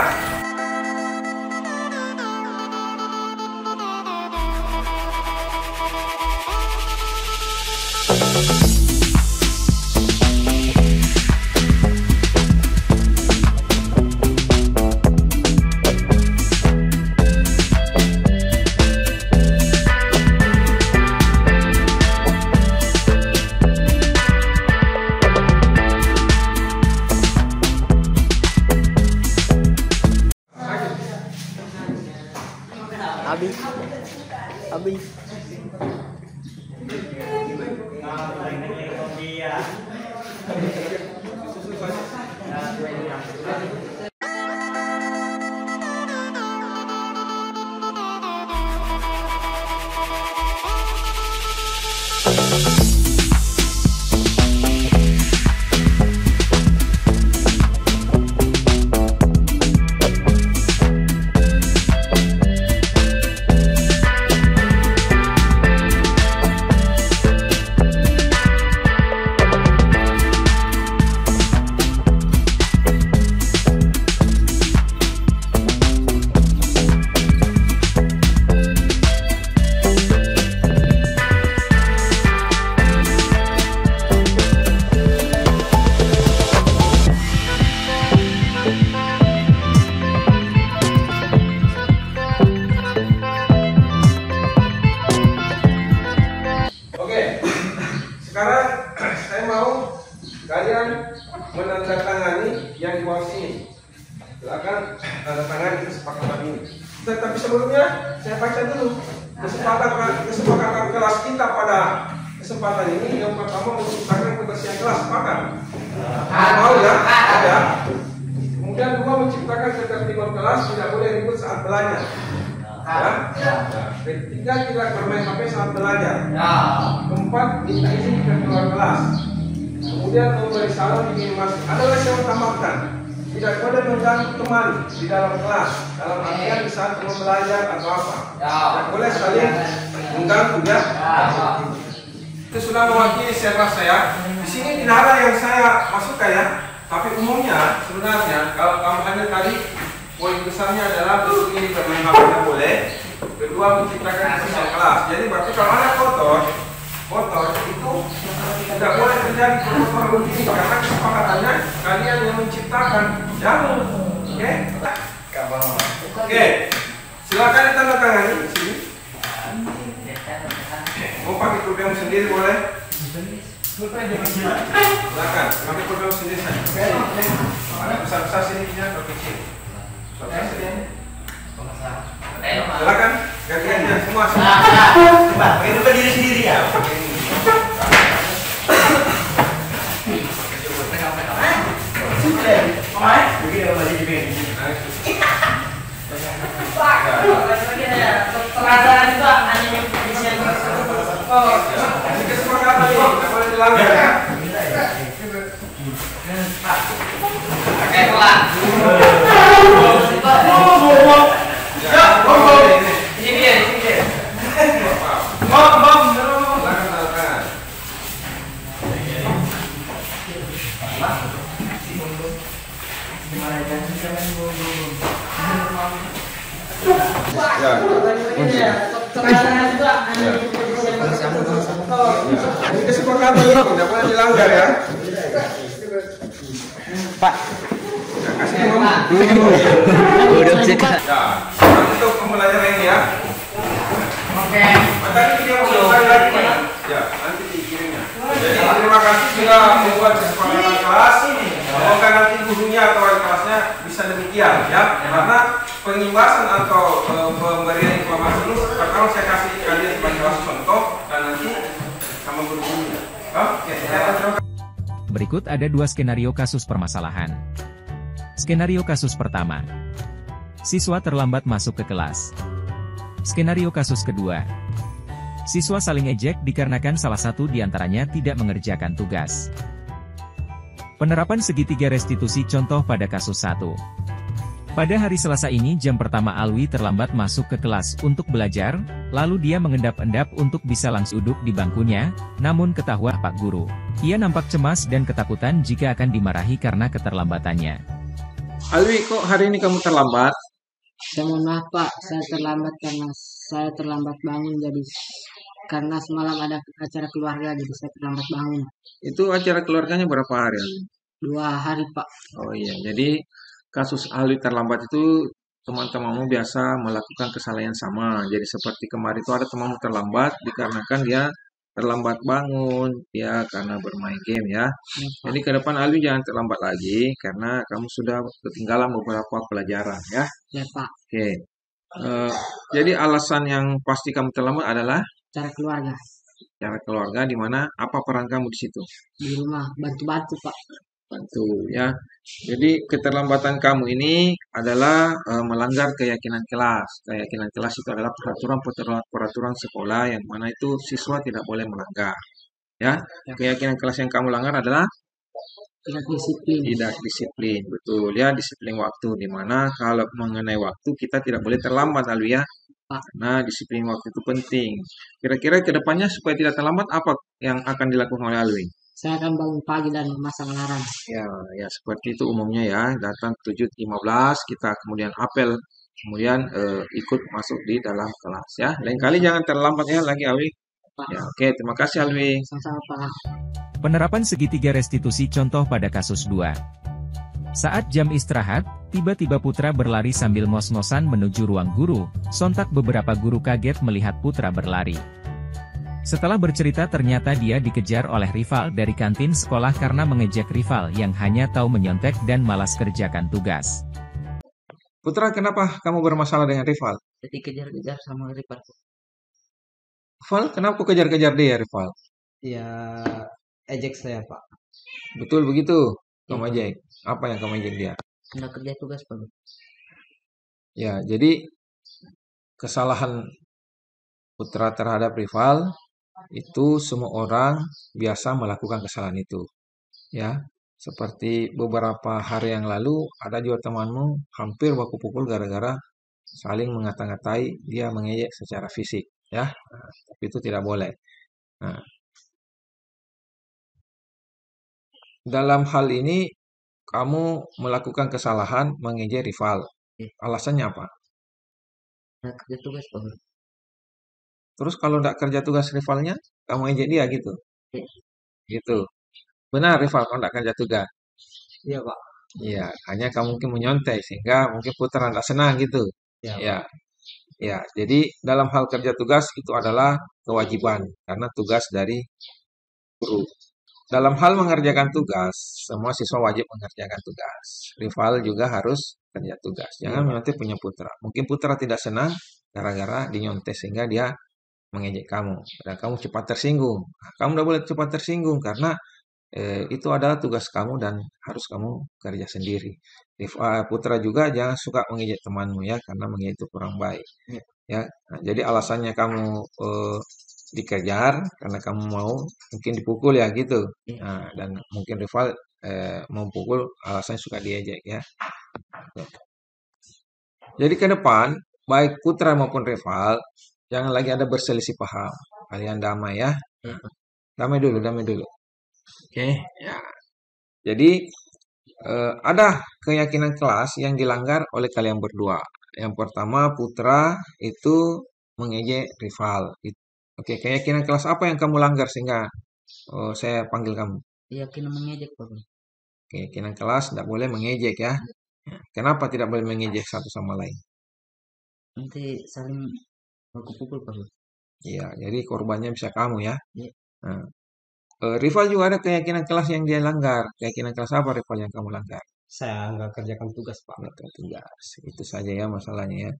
Habis. Sekarang saya mau kalian menandatangani yang di bawah sini. Silakan tanda tangan kesepakatan ini. sebelumnya saya baca dulu kesepakatan kelas kita pada kesempatan ini. Yang pertama menciptakan kebersihan kelas, sepakat? Mau ya? Ada. Kemudian 2, menciptakan ketertiban kelas, tidak boleh ribut saat belajar. Ya. 3, tidak bermain HP saat belajar. 4, minta izin ke keluar kelas. Kemudian memberi salam di masjid. Ada lagi yang tambahkan, tidak boleh mengganggu teman di dalam kelas, dalam artian di saat mau belajar atau apa. Tidak boleh saling mengganggu ya. Itu sudah mewakili server saya. Di sini tidak ada yang saya masukkan ya. Tapi umumnya sebenarnya kalau kamu hanya tadi poin besarnya adalah bentuk ini bermain HP tidak boleh. Kedua, menciptakan kebersihan kelas. Jadi berarti kalau ada kotor itu tidak boleh terjadi kotor begini karena kesepakatannya kalian yang menciptakan. Jangan, oke? Oke, silakan ditandatangani di sini. Mau pakai pulpen sendiri boleh? Silakan, pakai pulpen sendiri saja. Ada besar-besar sininya atau kecil? Silakan, gantiannya semua. Pakai dulu diri sendiri ya. Kesepakatan ini tidak boleh dilanggar ya. Ini kesepakatan ini tidak boleh dilanggar ya. Pak. Kasih ngomong. Ya, untuk pembelajaran ini ya. Oke. Tadi video sekali lagi mana? Ya, nanti dikirimnya. Jadi terima kasih sudah membuat kesepakatan kelas. Semoga nanti gurunya atau wali kelasnya bisa demikian ya. Karena pengimbasan atau pemberian informasi ini pertama saya kasih kalian sebagai kelas contoh dan nanti sama guru-gurunya. Oke, Berikut ada 2 skenario kasus permasalahan. Skenario kasus pertama. Siswa terlambat masuk ke kelas. Skenario kasus kedua. Siswa saling ejek dikarenakan salah satu di antaranya tidak mengerjakan tugas. Penerapan segitiga restitusi contoh pada kasus 1. Pada hari Selasa ini jam pertama Alwi terlambat masuk ke kelas untuk belajar, lalu dia mengendap-endap untuk bisa langsung duduk di bangkunya, namun ketahuan Pak Guru. Ia nampak cemas dan ketakutan jika akan dimarahi karena keterlambatannya. Alwi, kok hari ini kamu terlambat? Saya mohon maaf Pak, saya terlambat karena saya terlambat bangun karena semalam ada acara keluarga jadi saya terlambat bangun. Itu acara keluarganya berapa hari? 2 hari Pak. Oh iya, jadi kasus Alwi terlambat itu teman-temanmu biasa melakukan kesalahan sama. Jadi seperti kemarin itu ada temanmu terlambat dikarenakan dia terlambat bangun, ya karena bermain game ya. Jadi ke depan Alwi jangan terlambat lagi karena kamu sudah ketinggalan beberapa pelajaran ya. Ya Pak. Oke. Jadi alasan yang pasti kamu terlambat adalah Acara keluarga. Acara keluarga di mana apa peran kamu di situ? Di rumah bantu-bantu Pak. Bantu ya. Jadi keterlambatan kamu ini adalah melanggar keyakinan kelas. Keyakinan kelas itu adalah peraturan sekolah yang mana itu siswa tidak boleh melanggar. Ya, keyakinan kelas yang kamu langgar adalah Tidak disiplin. tidak disiplin. Betul ya, disiplin waktu di mana kalau mengenai waktu kita tidak boleh terlambat Alwi ya. Nah, disiplin waktu itu penting. Kira-kira ke depannya supaya tidak terlambat apa yang akan dilakukan oleh Alwi? Saya akan bangun pagi dan memasang alarm. Ya seperti itu umumnya ya. Datang 7.15 kita kemudian apel, kemudian ikut masuk di dalam kelas ya. Lain kali jangan terlambat ya lagi Alwi. Ya, oke, terima kasih Alwi. Sama-sama Pak. Penerapan segitiga restitusi contoh pada kasus 2. Saat jam istirahat, tiba-tiba Putra berlari sambil ngos-ngosan menuju ruang guru. Sontak beberapa guru kaget melihat Putra berlari. Setelah bercerita ternyata dia dikejar oleh rival dari kantin sekolah karena mengejek rival yang hanya tahu menyontek dan malas kerjakan tugas. Putra, kenapa kamu bermasalah dengan rival? Jadi kejar-kejar sama rival. Rival, kenapa kau kejar-kejar dia, Rival? Ya, ejek saya Pak. Betul begitu, kamu Iya. ejek. Apa yang kamu ejek dia? Hendak kerja tugas Pak. Ya, jadi kesalahan putra terhadap rival itu semua orang biasa melakukan kesalahan itu. Ya, seperti beberapa hari yang lalu ada juga temanmu hampir baku pukul gara-gara saling mengata-ngatai, dia mengejek secara fisik, ya. Nah, tapi itu tidak boleh. Nah, dalam hal ini kamu melakukan kesalahan mengejek rival. Alasannya apa? Hendak kerja tugas Pak. Terus kalau tidak kerja tugas rivalnya, kamu ejek dia gitu. Iya. Gitu. Benar rival kalau tidak kerja tugas. Iya Pak. Iya, hanya kamu mungkin menyontek sehingga mungkin putra tidak senang gitu. Iya. Ya. Ya, jadi dalam hal kerja tugas itu adalah kewajiban karena tugas dari guru. Dalam hal mengerjakan tugas, semua siswa wajib mengerjakan tugas. Rival juga harus kerja tugas. Jangan menyontek punya putra. Mungkin putra tidak senang gara-gara dinyontek sehingga dia mengejek kamu. Dan kamu cepat tersinggung. Nah, kamu tidak boleh cepat tersinggung karena itu adalah tugas kamu dan harus kamu kerja sendiri. Putra juga jangan suka mengejek temanmu ya, karena mengejek itu kurang baik. Ya, nah, jadi alasannya kamu dikejar karena kamu mau mungkin dipukul ya gitu. Nah, dan mungkin rival mau pukul alasannya suka diejek ya. Jadi ke depan baik putra maupun rival jangan lagi ada berselisih paham. Kalian damai ya. Damai dulu. Oke, ya. Jadi ada keyakinan kelas yang dilanggar oleh kalian berdua. Yang pertama, putra itu mengejek rival. Oke, keyakinan kelas apa yang kamu langgar sehingga saya panggil kamu? Keyakinan mengejek Pak. Keyakinan kelas tidak boleh mengejek ya. Kenapa tidak boleh mengejek satu sama lain? Nanti saling baku pukul Pak. Iya, jadi korbannya bisa kamu ya. Iya. Nah, rival juga ada keyakinan kelas yang dia langgar. Keyakinan kelas apa rival yang kamu langgar? Saya nggak kerjakan tugas Pak. Nggak kerja tugas. Itu saja ya masalahnya ya.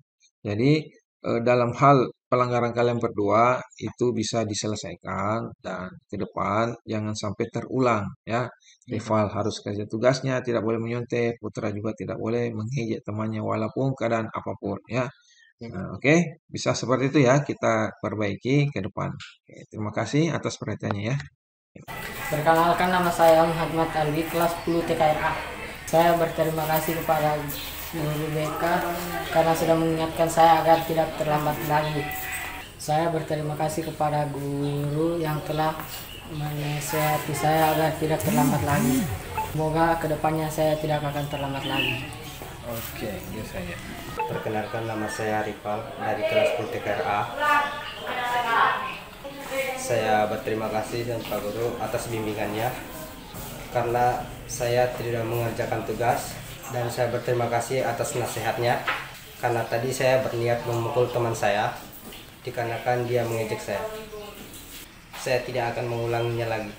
Jadi dalam hal pelanggaran kalian berdua itu bisa diselesaikan dan ke depan jangan sampai terulang ya. Rival harus kerja tugasnya, tidak boleh menyontek, putra juga tidak boleh mengejek temannya walaupun keadaan apapun ya. Nah, oke, bisa seperti itu ya, kita perbaiki ke depan. Oke, terima kasih atas perhatiannya ya. Perkenalkan, nama saya Muhammad Alwi, kelas 10 TKRA. Saya berterima kasih kepada guru BK karena sudah mengingatkan saya agar tidak terlambat lagi. Saya berterima kasih kepada guru yang telah menasihati saya agar tidak terlambat lagi. Semoga kedepannya saya tidak akan terlambat lagi. Oke, itu saja. Perkenalkan, nama saya Rival dari kelas 10 TKRA. Saya berterima kasih dengan Pak Guru atas bimbingannya karena saya tidak mengerjakan tugas, dan saya berterima kasih atas nasihatnya karena tadi saya berniat memukul teman saya dikarenakan dia mengejek saya. Saya tidak akan mengulanginya lagi.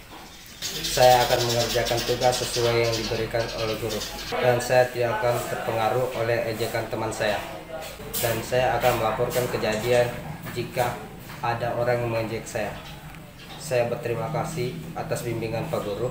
Saya akan mengerjakan tugas sesuai yang diberikan oleh guru, dan saya tidak akan terpengaruh oleh ejekan teman saya, dan saya akan melaporkan kejadian jika ada orang yang mengejek saya. Saya berterima kasih atas bimbingan Pak Guru.